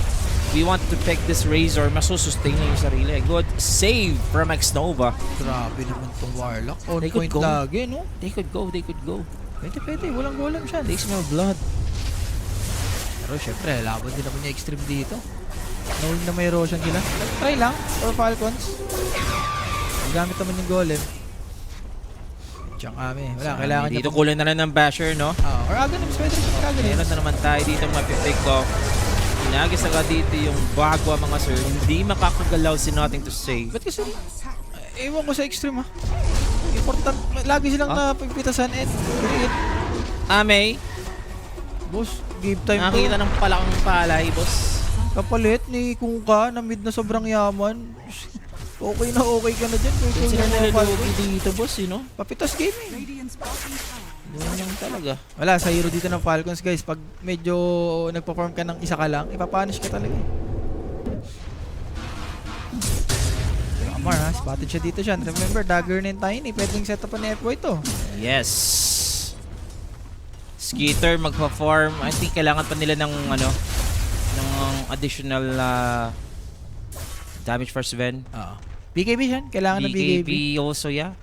we want to pick this Razor, masusustain na yung sarili. Good save from Xnova. Grabe naman tong Warlock. On They could point go. lagi, no? They could go, they could go. Pwede. Walang golam siya. They smell blood. Pero syempre, laban din naman yung Extreme dito. Knowing na may Roshan sila. Try lang for Falcons. Gamit naman yung golem. Diyan kami. Wala, kailangan Dito niya. kulang na lang ng basher, no? Or Aghanim, pwede rin Aghanim. Meron na naman tayo dito mapipick off. Inagis agad dito yung bago mga sir. Hindi makakagalaw si Nothing to Say. Ba't kasi, ewan ko sa Extreme ha. Important, lagi silang napipitasan and create. Ame, Boss, give time nakakita to. ng palakang palay, boss. Kapalit ni Kunkka na mid na sobrang yaman. Okay ka na dyan. Kung Sila yung mga nalulugi Falcons. dito, boss, you know? Papitas game eh. Radiant's bottom tower. Doon lang talaga. Wala, sa hero dito ng Falcons guys, pag medyo nagperform ka ng isa ka lang, ipapunish ka talaga. Amar ha, spotted siya dito siya. Remember, dagger na yung Tiny, pwedeng set up ni F-Boy to. Yes. Skitter magpa-farm. I think kailangan pa nila ng ano, ng additional damage for Sven. BKB siya, kailangan ng BKB. also, yeah.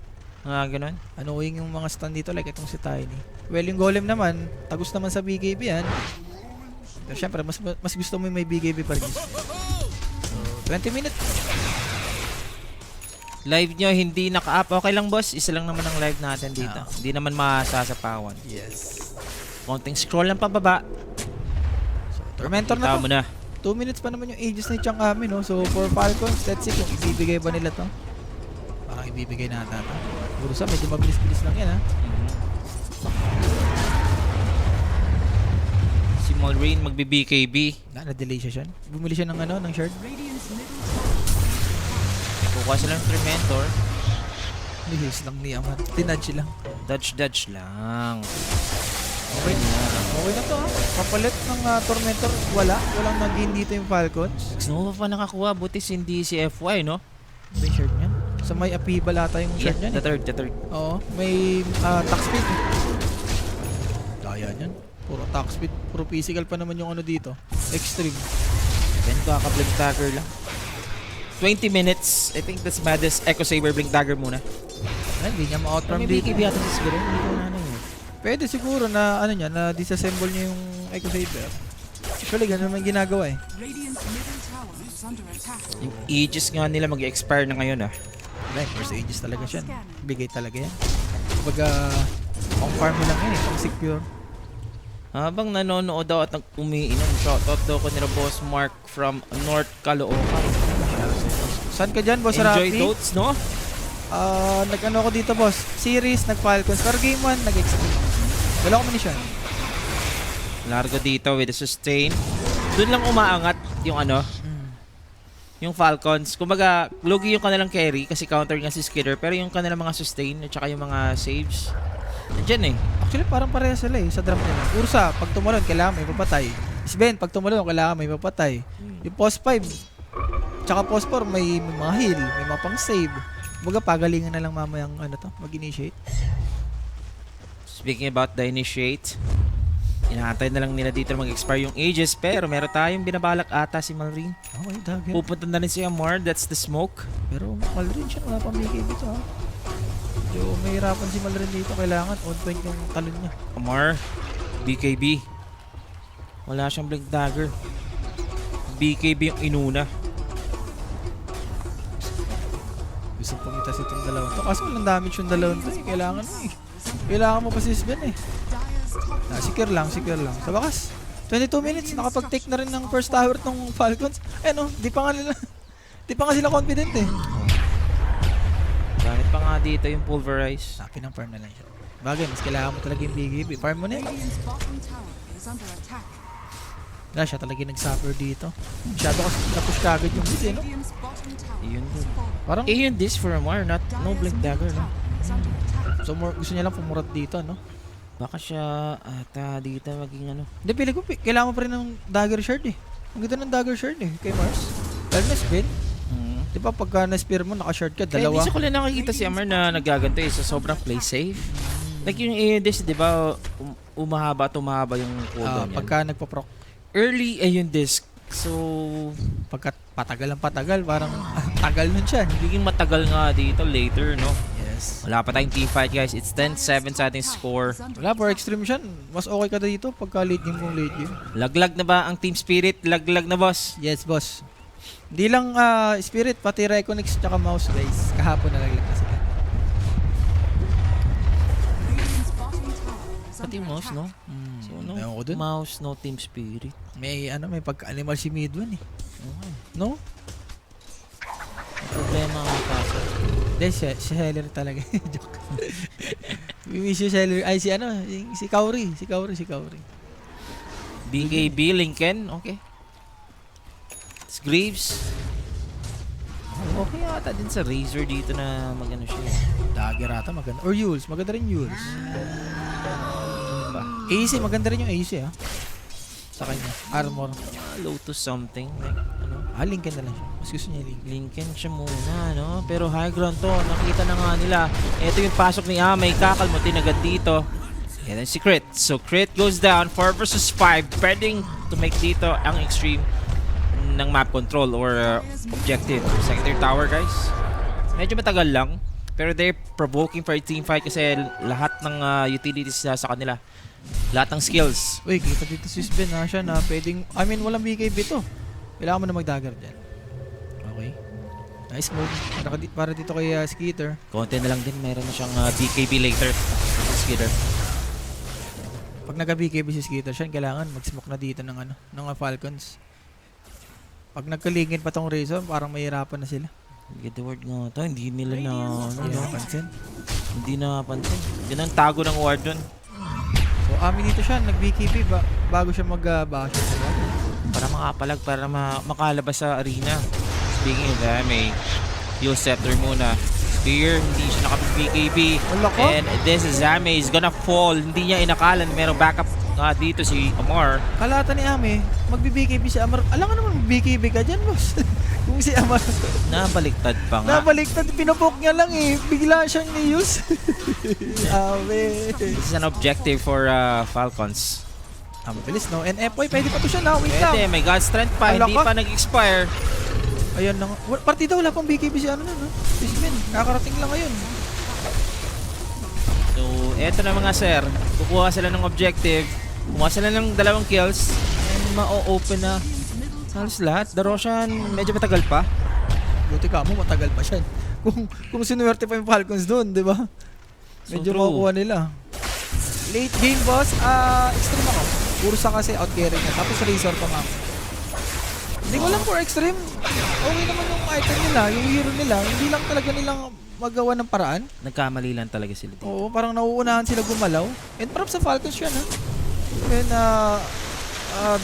Ganun. Annoying yung mga stun dito, like itong si Tiny. Well, yung golem naman, tagus naman sa BKB yan. Pero syempre, mas gusto mo yung may BKB pa rin. So, 20 minutes. Live nyo, hindi naka-up. Okay lang, boss. Isa lang naman ang live natin dito. Hindi naman masasapawan. Yes. Konting scroll lang pababa. Tormentor na Kita to. mo na. 2 minutes pa naman yung ages ni Chang Ami, no? So, for Falcons, let's see kung ibibigay ba nila to. Parang ibibigay na ata to. Burusa, medyo mabilis-bilis lang yan, ha? Si Mulrain magbi-BKB. Na-delay siya siya. Bumili siya ng ano, ng shard. Radiant's middle Kukuha sila ng Trementor. Nihils lang niya, man. Tinudge lang. Dodge lang. Okay na. Okay na to, ha? Kapalit ng Tormentor, walang nag-gain dito yung Falcons. Xnova pa nakakuha. Butis hindi si FY, no? May shard niya. Sa may Apibal ata yung shard niya. The third. Oo, may attack speed. Daya niyan. Puro attack speed, puro physical pa naman yung ano dito. Extreme. Then kaka-blink dagger lang. 20 minutes. I think that's maddest. Echo Saber, blink dagger muna. Ay, hindi niya ma-outfarm May dito. BKB yata sa siguro. Hindi ko na ano yun. Pwede siguro na ano niya, na disassemble niya yung Echo Saber. Actually, ganun naman ginagawa eh. Radiant's middle tower is under attack. Yung ages nga nila mag-expire na ngayon, Like, first ages talaga siya. Bigay talaga yan. Kumbaga, pang farm mo lang yan eh, pang secure. Habang nanonood daw at umiinom, shoutout daw ko nila Boss Mark from North Caloocan. Saan ka dyan, Boss Enjoy Rafi? totes, no? Nag-ano ko dito, boss. Series, nag-Falcons. Pero game 1, nag-Extreme. Wala ko manisyon. Largo dito with the sustain. Doon lang umaangat yung ano, yung Falcons. Kumbaga, lugi yung kanilang carry kasi counter nga si Skidder. Pero yung kanilang mga sustain at saka yung mga saves, Nandiyan eh. Actually, parang pareha sila eh, sa drum nila. Ursa, pag tumalon, kailangan may papatay. Sven, pag tumalon, kailangan may papatay. Yung post 5, tsaka post 4, may mga heal, may mga pang save. Baga, pagalingan na lang mamayang mag-initiate. Speaking about the initiate, inaantay na lang nila dito na mag-expire yung ages, pero meron tayong binabalak ata si Malrine. Oh, may dagger. Pupunta na rin si Amar, that's the smoke. Pero Malrin siya, wala pang BKB dito ha. Medyo mahirapan si Malrin dito, kailangan on point yung talon niya. Amar, BKB. Wala siyang blink dagger. BKB yung inuna. Gusto pumitas itong dalawang to. Kaso walang damage yung dalawang to eh. Kailangan mo eh. Kailangan mo pa si Sven eh. Secure lang. Sa bakas, 22 minutes, nakapag-take na rin ng first tower ng Falcons. Di pa nga sila confident eh. Gamit pa nga dito yung pulverize. Pinang-farm na lang siya. Bagay, mas kailangan mo talaga yung BKB. Farm mo na yun. Radiant's bottom tower is under attack. Wala siya talaga nag-suffer dito. Masyado kasi na-push ka agad yung mid eh, no? Radiant's bottom tower Yun is din. falling. Parang, Eh yun this for Amar, no blink dagger, no? Is under attack. so gusto niya lang pumurat dito, no? Baka siya ata dito maging ano. Hindi, pili ko, kailangan mo pa rin ng dagger shard eh. Ang ganda ng dagger shard eh, kay Mars. Lalo na Sven. Di ba pagka na-spear mo, naka-shard ka, Kaya dalawa. hindi ko lang nakikita si Amar na nagaganto eh, so sobrang play safe. Like yung this, di ba, umahaba at umahaba yung cooldown yan. Pagka nagpa-proc, Early ayun disc. So, pagka patagal, parang tagal nun siya. magiging matagal nga dito later, no? Yes. Wala pa tayong teamfight, guys. It's 10-7 sa ating score. Wala, for extreme siya, mas okay ka dito pagka late game kung late game. Laglag na ba ang team spirit? Laglag na, boss. Yes, boss. Hindi lang spirit, pati Reconix tsaka mouse guys. Kahapon nalaglag na sila. Radiant's bottom tower is Pati under mouse, attack. no? So, no Ewan ko dun. mouse, no team spirit. May pagka-animal si Midwan eh. Okay. No? Problema ang kaso. Hindi, si Heller talaga. Joke. Miss si Heller. Ay, si Kauri. Si Kauri. BKB, Lincoln, okay. It's Greaves. Okay ata din sa Razor dito na magano siya. Dagger ata, maganda. Or Yules, maganda rin Yules. AC, maganda rin yung AC ah. Sa kanya, armor. Lotus something. Like, ano. Lincoln na lang siya. Mas gusto niya Lincoln. Lincoln siya muna, no? Pero high ground to. Nakita na nga nila. Ito yung pasok ni Amay. Kakalmutin agad dito. Yan ang si Crit. So, Crit goes down. 4 versus 5. Pwedeng to make dito ang extreme ng map control or objective. Secondary tower, guys. Medyo matagal lang. Pero they're provoking for a team fight kasi lahat ng utilities sa kanila. Lahat ng skills. Uy, kita dito si Sven na siya na pwedeng, walang BKB to. Kailangan mo na mag-dagger dyan. Okay. Nice move. Para dito kay Skeeter. Konti na lang din. Meron na siyang BKB later. Skitter. Pag nagka-BKB si Skeeter siya, kailangan mag-smoke na dito ng Falcons. Pag nagkalingin pa tong Razor, parang mahirapan na sila. Get the word nga ito. Hindi nila na... Hindi napansin. Hindi napansin. Yan ang tago ng ward dun. So, dito siya, nag-BKB bago siya mag-bash. Para makapalag, para makalabas sa arena. Speaking of that, may Heal Scepter muna. Spear, hindi siya nakapag-BKB. Wala ko? And this is Zame is gonna fall. Hindi niya inakalan. Merong backup nga dito si Amar. Kalata ni Ame, magbi-BKB si Amar. Alam ka naman, BKB ka dyan, boss. Kung si Amar, Nabaliktad pa nga. nabaliktad, pinapok niya lang eh. Bigla siyang ni-use. Ame. This is an objective for Falcons. Mabilis, no? And FY, pwede pa to siya na. Wait lang. Pwede, may God Strength pa. Ala Hindi ka? pa nag-expire. Ayan na nga. Partida, wala pang BKB si no? Fishman, kakarating lang ngayon. So, eto na mga sir. Kukuha sila ng objective. Kumuha sila ng 2 kills. And ma-open na halos lahat. The Roshan, medyo matagal pa. Buti ka mo, matagal pa siya. Kung sinuwerte pa yung Falcons doon, di ba? Medyo true. makukuha nila. Late game, boss. Extreme ako. Ursa kasi out-carry niya. Tapos Razor pa ma'am. Hindi ko alam for extreme. Okay naman yung item nila, yung hero nila. Hindi lang talaga nilang magawa ng paraan. Nagkamali lang talaga sila dito. Oo, parang nauunahan sila gumalaw. And parang sa Falcons yan, ha? And,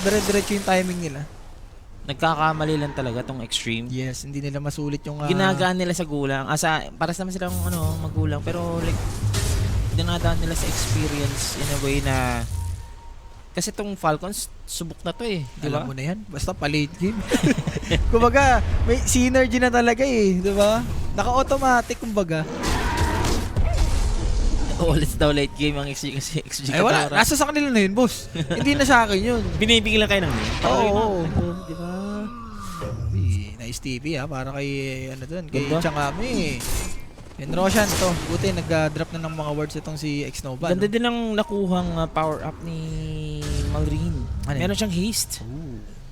dire-diretso yung timing nila. Nagkakamali lang talaga tong extreme. Yes, hindi nila masulit yung... Ginagaan nila sa gulang. Para naman silang magulang. Pero like, dinadaan nila sa experience in a way na kasi itong Falcons, subok na to eh. Di ba? Alam mo na yan. Basta pa-late game. Kumbaga, may synergy na talaga eh. Di ba? Naka-automatic, kumbaga. Ulit daw late game ang XG Ay wala, nasa sa kanila na yun, boss. Hindi na sa akin yun. Binibigyan lang kayo ng name. Oo. Di ba? Nice TV ha, para kay, ano dun, kay Ganda. Changami. Yan Roshan to. Buti nag-drop na ng mga words itong si X-Nova. Ganda din ang nakuhang power up ni Malrine. Ano yun? Meron siyang haste.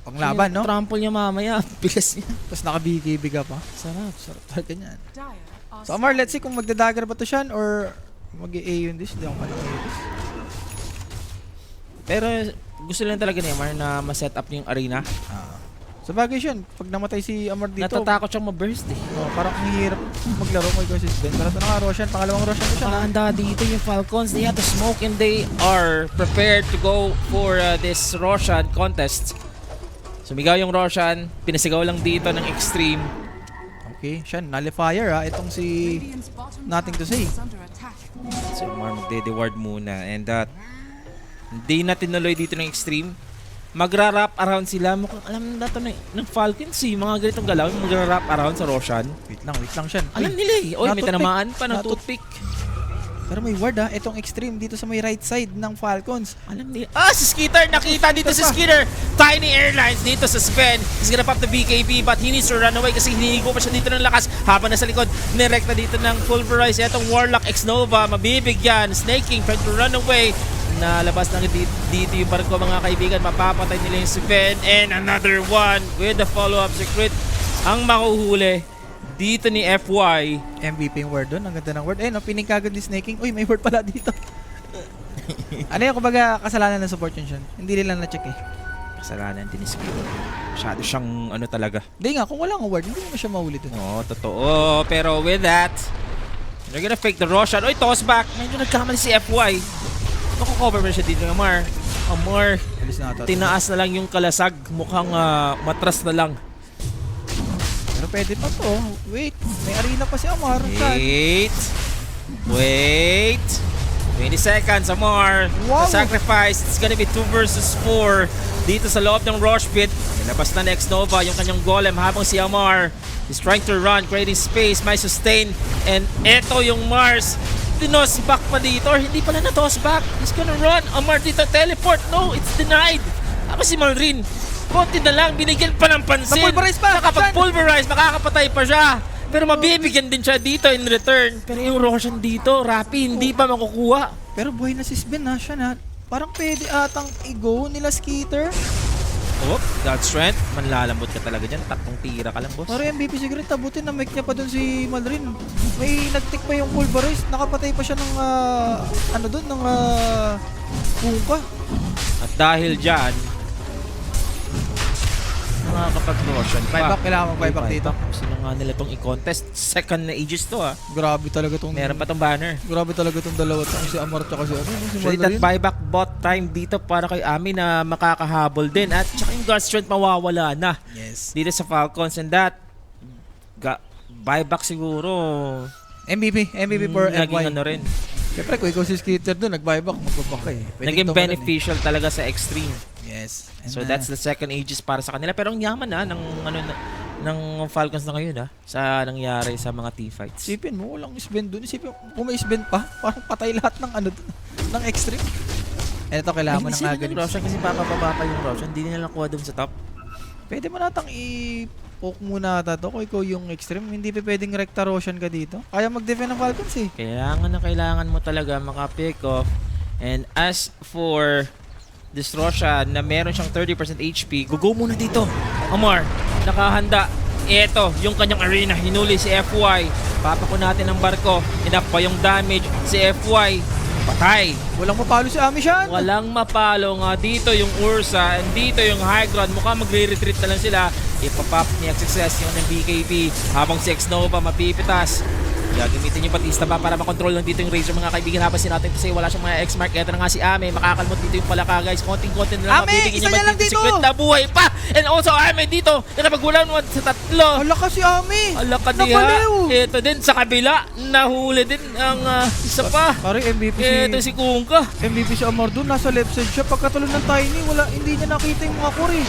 Panglaban, no? Trample niya mamaya. Bilis niya. Tapos naka-BKB ka pa. Sarap. Sarap talaga niyan. Dire are So Amar, let's see kung magdadagger ba to siyan or mag-A yun this. Hindi ako malang this. Pero gusto lang talaga ni Amar na ma-set up niya yung arena. Sa bagay siyan, pag namatay si Amar dito, Natatakot siyang ma-burst eh. parang ang hirap maglaro mo ikaw si Ben. Pero ito na nga Roshan, pangalawang Roshan ko siya. Nakahanda dito yung Falcons. They have to smoke and they are prepared to go for this Roshan contest. Sumigaw yung Roshan. Pinasigaw lang dito ng Extreme. Okay, siya, nullifier ha. Itong si... Radiant's bottom Nothing to tower say. is under attack. So Amar magde-deward muna. And hindi na tinuloy dito ng Extreme. Magra-wrap around sila. Mukhang alam na ito ng Falcons eh. Mga ganitong galaw. Magra-wrap around sa Roshan. Wait lang siya. Alam nila eh. Oy, may na-toothpick. tanamaan pa ng Na-tooth- toothpick. Pero may ward ha, itong Extreme dito sa may right side ng Falcons. Alam nila. Ah, si Skitter! Nakita dito si Skitter! Tiny Airlines dito sa Sven. He's gonna pop the BKB but he needs to run away kasi hinihigo pa siya dito ng lakas. Habang nasa likod, nirekta dito ng Pulverize. Itong Warlock X-Nova, mabibigyan. Snaking, trying to run away. Nalabas na dito yung barko mga kaibigan. Mapapatay nila yung Sven. And another one with the follow-up secret. Ang makuhuli dito ni FY. MVP yung word doon, ang ganda ng word. Eh, no, pining kagad ni Snaking. Uy, may word pala dito. Ano yung kumbaga kasalanan ng support yun siya? Hindi nila na-check eh. Kasalanan din ni Skitter. Masyado siyang ano talaga. Hindi nga, kung walang award, hindi mo siya mahuli doon. Oo, totoo. Pero with that, they're gonna fake the Roshan. Oy, toss back. Medyo nagkamali si FY. Nakukover ba siya dito ng Amar? Amar, Alis na ata. tinaas na lang yung kalasag. Mukhang matras na lang. Pero pwede pa to. Wait, may arena pa si Amar. Saan? Wait. 20 seconds, Amar. Wow. The sacrifice. It's gonna be 2 versus 4. Dito sa loob ng Rosh Pit. Nilabas na Next Nova yung kanyang golem habang si Amar is trying to run, creating space, may sustain. And eto yung Mars. Tinos back pa dito or hindi pala na-toss back. He's gonna run. Amar dito teleport. No, it's denied. Ako si Malrine. Konti na lang, binigyan pa ng pansin. Na-pulverize pa! Nakapag-pulverize, makakapatay pa siya. Pero mabibigyan din siya dito in return. Pero yung Roshan dito, Rappi, hindi pa makukuha. Pero buhay na si Sven ha, siya na. Parang pwede atang i-go nila Skitter. Oh, God strength. Manlalambot ka talaga dyan. Tatlong tira ka lang, boss. Parang MVP siguro tabutin na mic niya pa doon si Malrin. May nag-tick pa yung Pulverize. Nakapatay pa siya ng ano doon, ng pungka. At dahil dyan, nakakapag-Roshan pa. Buyback, kailangan mag-buyback dito. Gusto na nga nila itong i-contest. Second na Aegis to, ah. Grabe talaga tong... Meron pa tong banner. Grabe talaga tong dalawa. Si Amar tsaka si ano, si Actually, that Malrin. buyback bot time dito para kay Ami na makakahabol din. At saka yung God strength mawawala na. Yes. Dito sa Falcons and that buyback siguro MVP for naging FY. ano rin. Siyempre, kung ikaw si Skitter doon, nag-buyback, magbabak ka eh. Pwede Naging ito ka rin beneficial talaga sa Extreme. Yes. So that's the second Aegis para sa kanila. Pero ang yaman na ng ng Falcons na ngayon sa nangyari sa mga T-fights. Isipin mo, walang isbend doon. Isipin mo, kung may isbend pa, parang patay lahat ng ano doon, ng extreme. Eh, ito kailangan mo ng agad. Roshan kasi papababa pa yung Roshan. Hindi nila nakuha doon sa top. Pwede mo natang i-poke muna ata to kung ikaw yung extreme. Hindi pa pwedeng recta Roshan ka dito. Kaya mag-defend ng Falcons eh. Kailangan mo talaga maka-pick off. And as for this Roshan na meron siyang 30% HP, go muna dito. Amar, nakahanda. Ito, yung kanyang arena. Hinuli si FY. Papako natin ang barko. Enough pa yung damage. Si FY, patay. Walang mapalo si Amishan. Walang mapalo nga dito yung Ursa and dito yung high ground. Mukhang magre-retreat na lang sila. Ipapop niya success yung ng BKB habang si X-Nova mapipitas. Gagamitin yung Batista pa para makontrol lang dito yung Razor mga kaibigan. Hapasin natin kasi wala siyang mga X-Mark. Ito na nga si Ame. Makakalmot dito yung palaka guys. Konting-konti na lang Ame, mabibigyan isa niya niya lang magiging dito. secret na buhay pa. And also Ame dito. Nakapaggulan mo sa tatlo. Hala ka si Ami. Ala ka diha. Napaliw. Ito din sa kabila. Nahuli din ang isa pa. Parang MVP Ito si Kungka. MVP si Amar doon, nasa left side siya. Pagkatalon ng Tiny, hindi niya nakita yung mga core.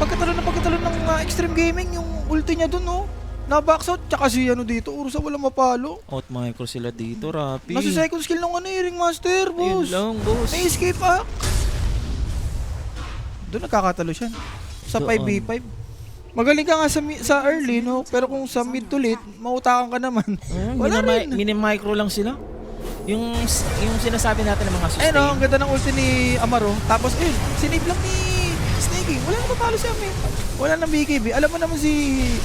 Pagkatalon ng Extreme Gaming, yung ulti niya doon, no? Na-box out, tsaka si dito, Ursa wala mapalo. Out micro sila dito, Rapi. Nasa second skill ng Ringmaster, Ayun boss. lang, boss. May escape hack. Doon nagkakatalo siya. Sa Doon. 5v5. Magaling ka nga sa early, no? Pero kung sa mid to late, mautakan ka naman. Wala rin. Mini-micro lang sila. Yung sinasabi natin ng mga sustain. Ayun, ang ganda ng ulti ni Amaro. Tapos, sinave lang ni Snakey. Wala na mapalo si Ami. Wala nang BKB. Alam mo naman si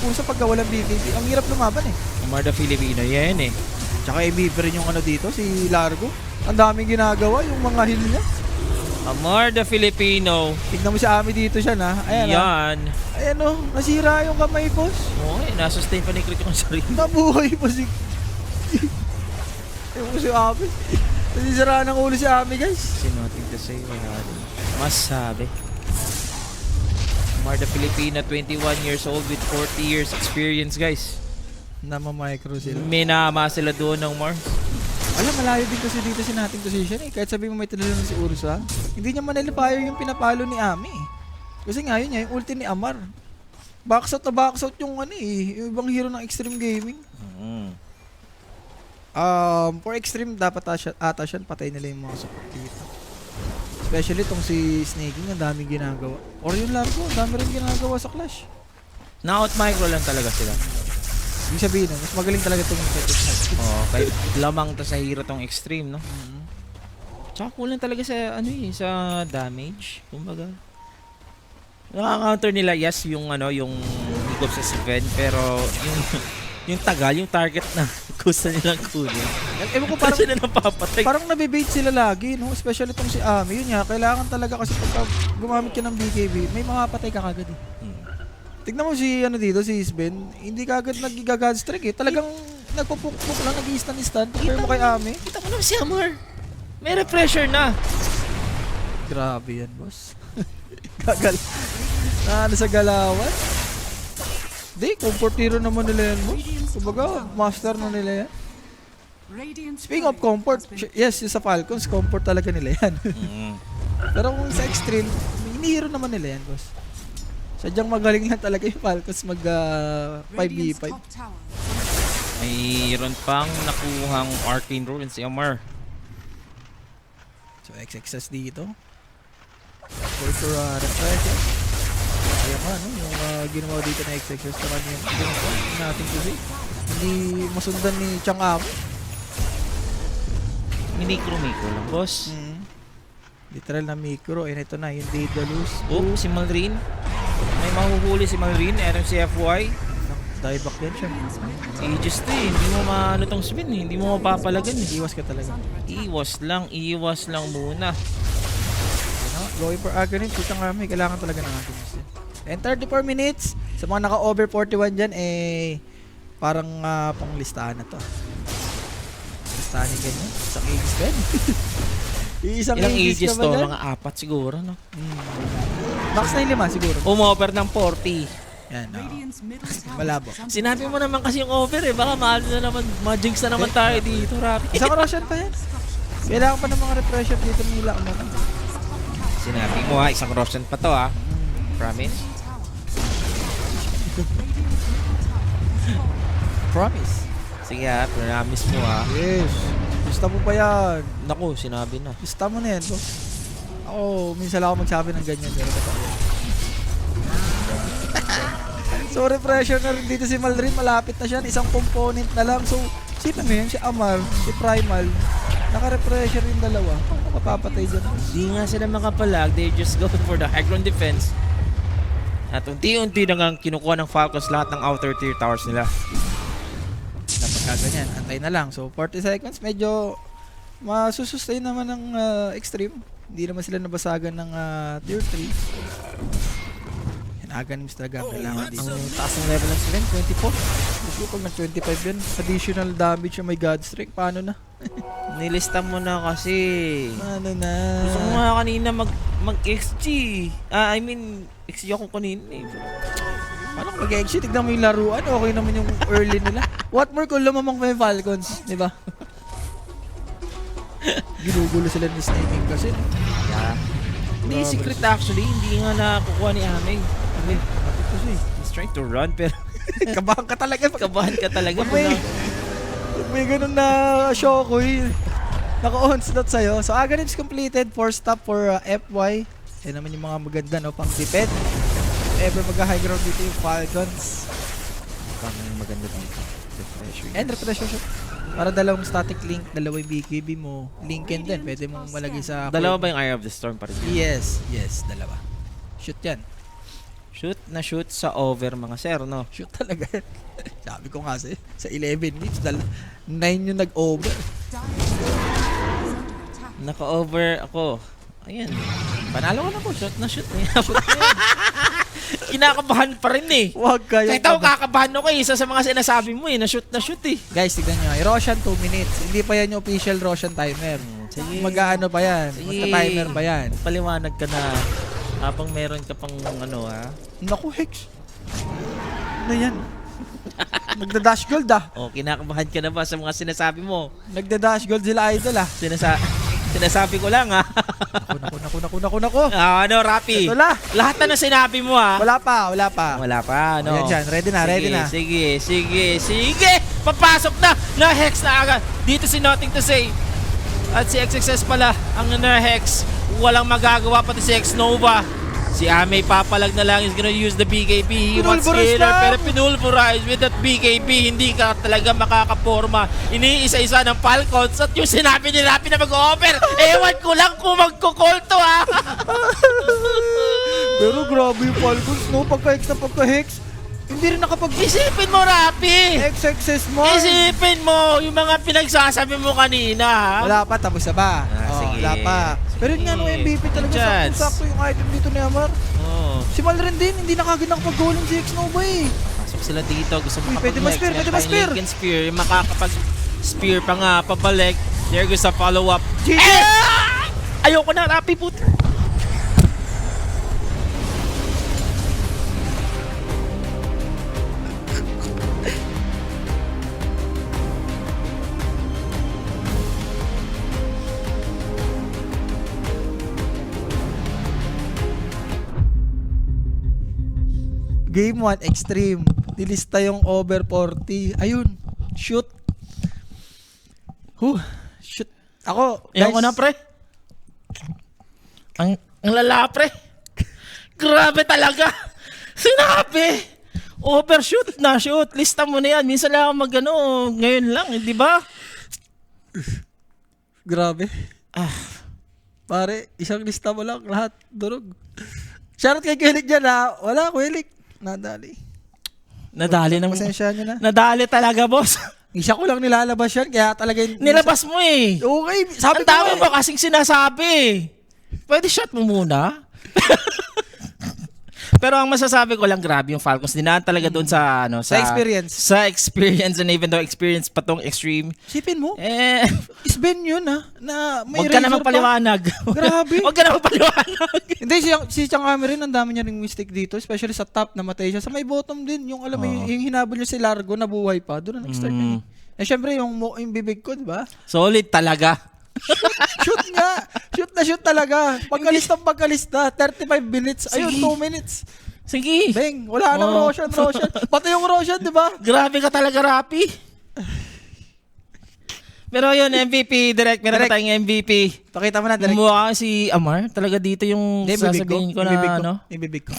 Ursa pagka walang BKB, ang hirap lumaban eh. Marda Filipino, yan eh. Tsaka MVP rin yung dito, si Largo. Ang daming ginagawa, yung mga heal niya. Amar the Filipino. Tignan mo si Ami dito siya na. Ayan Yan. Ayan nasira yung kamay, boss. Okay, nasustain pa ni Critic ang sarili. Nabuhay pa si... Ayun ko si Ami. Nasisira ng ulo si Ami, guys. Nothing to say, wala rin. Masabi. Amar the Filipino, 21 years old with 40 years experience, guys. Namamicro sila. Minama sila doon ng Mars. Alam, malayo din kasi dito si nating position eh. Kahit sabi mo may tinalo na si Ursa, hindi niya manilipayo yung pinapalo ni Ami. Kasi nga yun yung ulti ni Amar. Box out yung yung ibang hero ng Extreme Gaming. For Extreme, dapat ata siya, patay nila yung mga support dito. Especially tong si Snaking, ang daming ginagawa. Or yung Largo, ang dami rin ginagawa sa Clash. Na-out micro lang talaga sila. Ibig sabihin, mas magaling talaga itong Oh, kay lamang to sa hero tong Extreme, no? Tsaka kulang talaga sa sa damage, kumbaga. Nakaka-counter nila yung yung higop sa Sven, pero yung tagal, yung target na gusto nilang kunin. Ewan ko, Parang parang, sila napapatay. parang nabibait sila lagi, no? Especially itong si Ami. Yun nga, kailangan talaga kasi pagka gumamit ka ng BKB, may mapapatay ka kagad eh. Tignan mo si dito, si Sven, hindi kagad nag-god strike eh. Talagang nagpupukpuk lang, nag-i-stun-stun. Compare mo kay Ami. Kita mo naman si Amar. May pressure na. Grabe yan, boss. Gagal. Sa galawan. Di, comfort hero naman nila yan, boss. Kumbaga, master na nila yan. Radiant's Speaking of comfort, yes, yung sa Falcons, comfort talaga nila yan. Pero kung sa Extreme, hinihiro naman nila yan, boss. Sadyang magaling lang talaga yung Falcons mag 5v5. top tower. Mayroon pang nakuhang Arcane Ruin si Amar. So, XXS dito. For refresher. Ayan nga, no? Yung ginawa dito na XXS sa kanya yung natin kasi. Hindi masundan ni Chang Amo. Minicro lang, boss. Literal na micro. And ito na, yung Daedalus. Oh, si Malrine. May mahuhuli si Malrine. Meron si FY. Die back yan siya. Aegis to eh. Hindi mo maano tong spin eh. Hindi mo mapapalagan eh. Iwas ka talaga. Iwas lang muna. Going for agony. Kita nga may kailangan talaga ng ating mission. And 34 minutes. Sa mga naka-over 41 dyan, parang panglistahan na to. Listahan yung ganyan. Isang Aegis Ben. Ilang Aegis ka ba to? dyan? Mga 4 siguro, no? Max na yung 5 siguro. Umoffer ng 40. Yan, Radiant's middle tower. malabo. is under Sinabi mo naman kasi yung over eh. Baka mahal na naman. Ma-jinx na naman tayo dito, Rapi. Isang Roshan pa yan. Kailangan pa ng mga refresher dito nila. Sinabi mo ha, isang Roshan pa to ha. Promise? Promise. Sige ha, promise mo ha. Yes. Gusto mo pa yan. Naku, sinabi na. Gusto mo na yan, boss. Ako, minsan lang ako magsabi ng ganyan. Pero totoo yan. So, refresher na rin dito si Malrine. Malapit na siya. Isang component na lang. So, sino mo yun? Si Amar, si Primal. Naka-refresher yung dalawa. Paano mapapatay dyan? Di nga sila makapalag. They're just going for the high ground defense. At unti-unti na nga kinukuha ng Falcons lahat ng outer tier towers nila. Napagkaganyan. Antay na lang. So, 40 seconds. Medyo masusustain naman ng Extreme. Hindi naman sila nabasagan ng tier 3. Aghanim talaga ang kailangan dito. Ang taas ng level ng strength, 24. Gusto pag nag-25 yan, additional damage yung may God Strike, paano na? Nilista mo na kasi. Paano na? Gusto ko nga kanina mag-XG. I mean, XG ako kanina eh. Paano kung mag-exit? Tignan mo yung laruan, okay naman yung early nila. What more kung lumamang may Falcons, di ba? Ginugulo sila ni Sniping kasi. Yeah. May secret actually, hindi nga nakukuha ni Ame. Ame, bakit kasi? He's trying to run pero Kabahan ka talaga. kabahan ka talaga. Pag may ganun na Shokoy, naka-onslaught sa'yo. So, Aghanim's completed. 4 stop for FY. Yan naman yung mga maganda, no? Pang defend. If ever mag-high ground dito yung Falcons. Parang maganda dito. Refresher. And refresher shot. Para dalawang static link, dalawang BKB mo. Linken din. Pwede mong malagay sa... Dalawa ba yung Eye of the Storm pa rin? Yes, dalawa. Shoot yan. Shoot na shoot sa over mga sir, no? Shoot talaga yan. Sabi ko nga sa 11 minutes, 9 yung nag-over. Naka-over ako. Ayan. Panalo ko na po. Shoot na shoot. Shoot na yan. Kinakabahan pa rin eh. Huwag kayo. Kahit ako kakabahan ako eh. Isa sa mga sinasabi mo eh. Na-shoot eh. Guys, tignan nyo. Roshan 2 minutes. Hindi pa yan yung official Roshan timer. Sige. Mag-aano pa yan. Sige. Magta-timer pa yan. Paliwanag ka na. Habang meron ka pang ano ha. Naku, Hex. Ano yan? Nagda-dash gold ah. O, kinakabahan ka na ba sa mga sinasabi mo? Nagda-dash gold sila idol ah. Sinasabi ko lang ha. Naku. Ano, Rapi? Ito la. Lahat na sinabi mo ha. Wala pa. Wala pa, no? Ayan dyan. Ready na. Sige. Papasok na. Na-hex na agad. Dito si Nothing to Say. At si XXS pala ang na-hex. Walang magagawa pati si X-Nova. Si Ame papalag na lang is gonna use the BKB. He wants Pinulverize killer lang. pero pinulverize with that BKB. Hindi ka talaga makakaporma. Iniisa-isa ng Falcons at yung sinabi ni Rapi na mag-over. Ewan ko lang kung magko-call to ha. Pero grabe yung Falcons, no? Pagka-Hex na pagka-Hex, hindi rin Isipin mo, Rapi. X-Access mo. Isipin mo yung mga pinagsasabi mo kanina ha. Wala pa, tapos na ba? Sige. Wala pa. Pero yun nga no, MVP talaga Chance. sakto yung item dito ni Amar. Oh. Si Mal rin din, hindi nakagad nakapag-golem si X-Nova eh. Pasok sila dito. Gusto mo Pwede ma-spear, pwede ma-spear. Spear. Yung makakapag-spear pa nga. Pabalik. There goes sa follow-up. GG! Ayoko na, Rapi puto. Game 1, Extreme. Nilista yung over 40. Ayun, shoot. Shoot. Ako, guys. Ayoko na, pre. Ang lala, pre. Grabe talaga. Sinabi. Overshoot na shoot. Lista mo na yan. Minsan lang ako mag-ano. Ngayon lang, di ba? Grabe. Pare, isang lista mo lang, lahat durog. Shoutout kay Kuelik dyan ha. Wala, Kuelik. Nadali. Nadali ng... Pasensya nyo na. Nadali talaga, boss. Isa ko lang nilalabas yan, kaya talaga... Nilabas mo eh. Okay, sabi Ang dami ko mo kasing sinasabi. Pwede shot mo muna. Pero ang masasabi ko lang, grabe yung Falcons. Dinaan talaga doon sa ano, Sa experience. Sa experience, and even though experience pa tong extreme. Sipin mo, Eh, Sven yun ha, na may wag ka na razor pa. magpaliwanag. Grabe. Wag ka na magpaliwanag. Hindi, si Chang Ame rin, ang dami niya ring mistake dito, especially sa top, namatay siya. Sa may bottom din, yung alam mo, yung hinabol niya si Largo, nabuhay pa, doon na nag-start yun. Eh, syempre, yung bibig ko, di ba? Solid talaga. Shoot nga! Shoot talaga! Pagkalista, 35 minutes, ayun, Sige. 2 minutes. Sige. Bang, wala nang Roshan. Pati yung Roshan, di ba? Grabe ka talaga, Rapi. Pero yun, MVP, direct. Meron Direct. pa tayong MVP. Pakita mo na, direct. Mukha si Amar. Talaga dito yung sasabihin ko na ano. Yung bibig ko.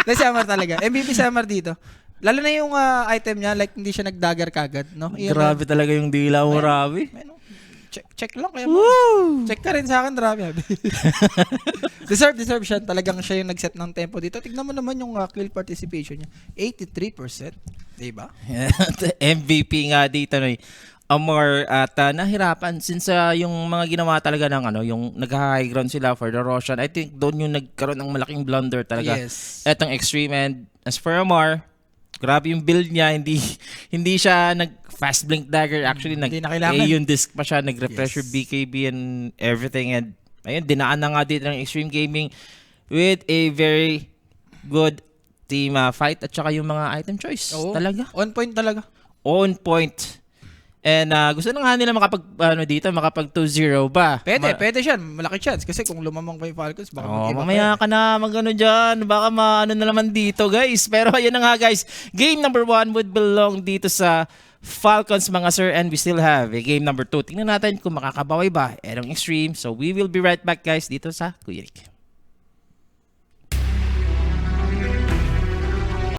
Dahil si Amar talaga. MVP si Amar dito. Lalo na yung item niya, like hindi siya nag-dagger kagad, no? Grabe talaga yung dila mo, Rapi. Check lang kaya mo. Check ka rin sa akin, Rabi. deserve siya. Talagang siya yung nag-set ng tempo dito. Tignan mo naman yung kill participation niya. 83%. Diba? MVP nga dito. No? Amar at nahirapan since yung mga ginawa talaga ng yung nag-high ground sila for the Roshan. I think doon yung nagkaroon ng malaking blunder talaga. Yes. Etong Extreme, and as for Amar, grabe yung build niya, hindi siya nag fast blink dagger, actually Hindi na kailangan. yung disc pa siya, nag-refresh yung BKB and everything, and ayun, dinaan na nga dito ng Extreme Gaming with a very good team fight at saka yung mga item choice. Oo. Talaga On point talaga. on point. And gusto na nga nila makapag 2-0 ba? Pwede siya. Malaki chance. Kasi kung lumamang pa yung Falcons, baka mag-iba Mamaya ka na mag-ano dyan. Baka maano na naman dito, guys. Pero ayun na nga, guys. Game number 1 would belong dito sa Falcons, mga sir. And we still have a game number 2. Tingnan natin kung makakabawi ba. Erong Extreme. So we will be right back, guys, dito sa Kuya Rick.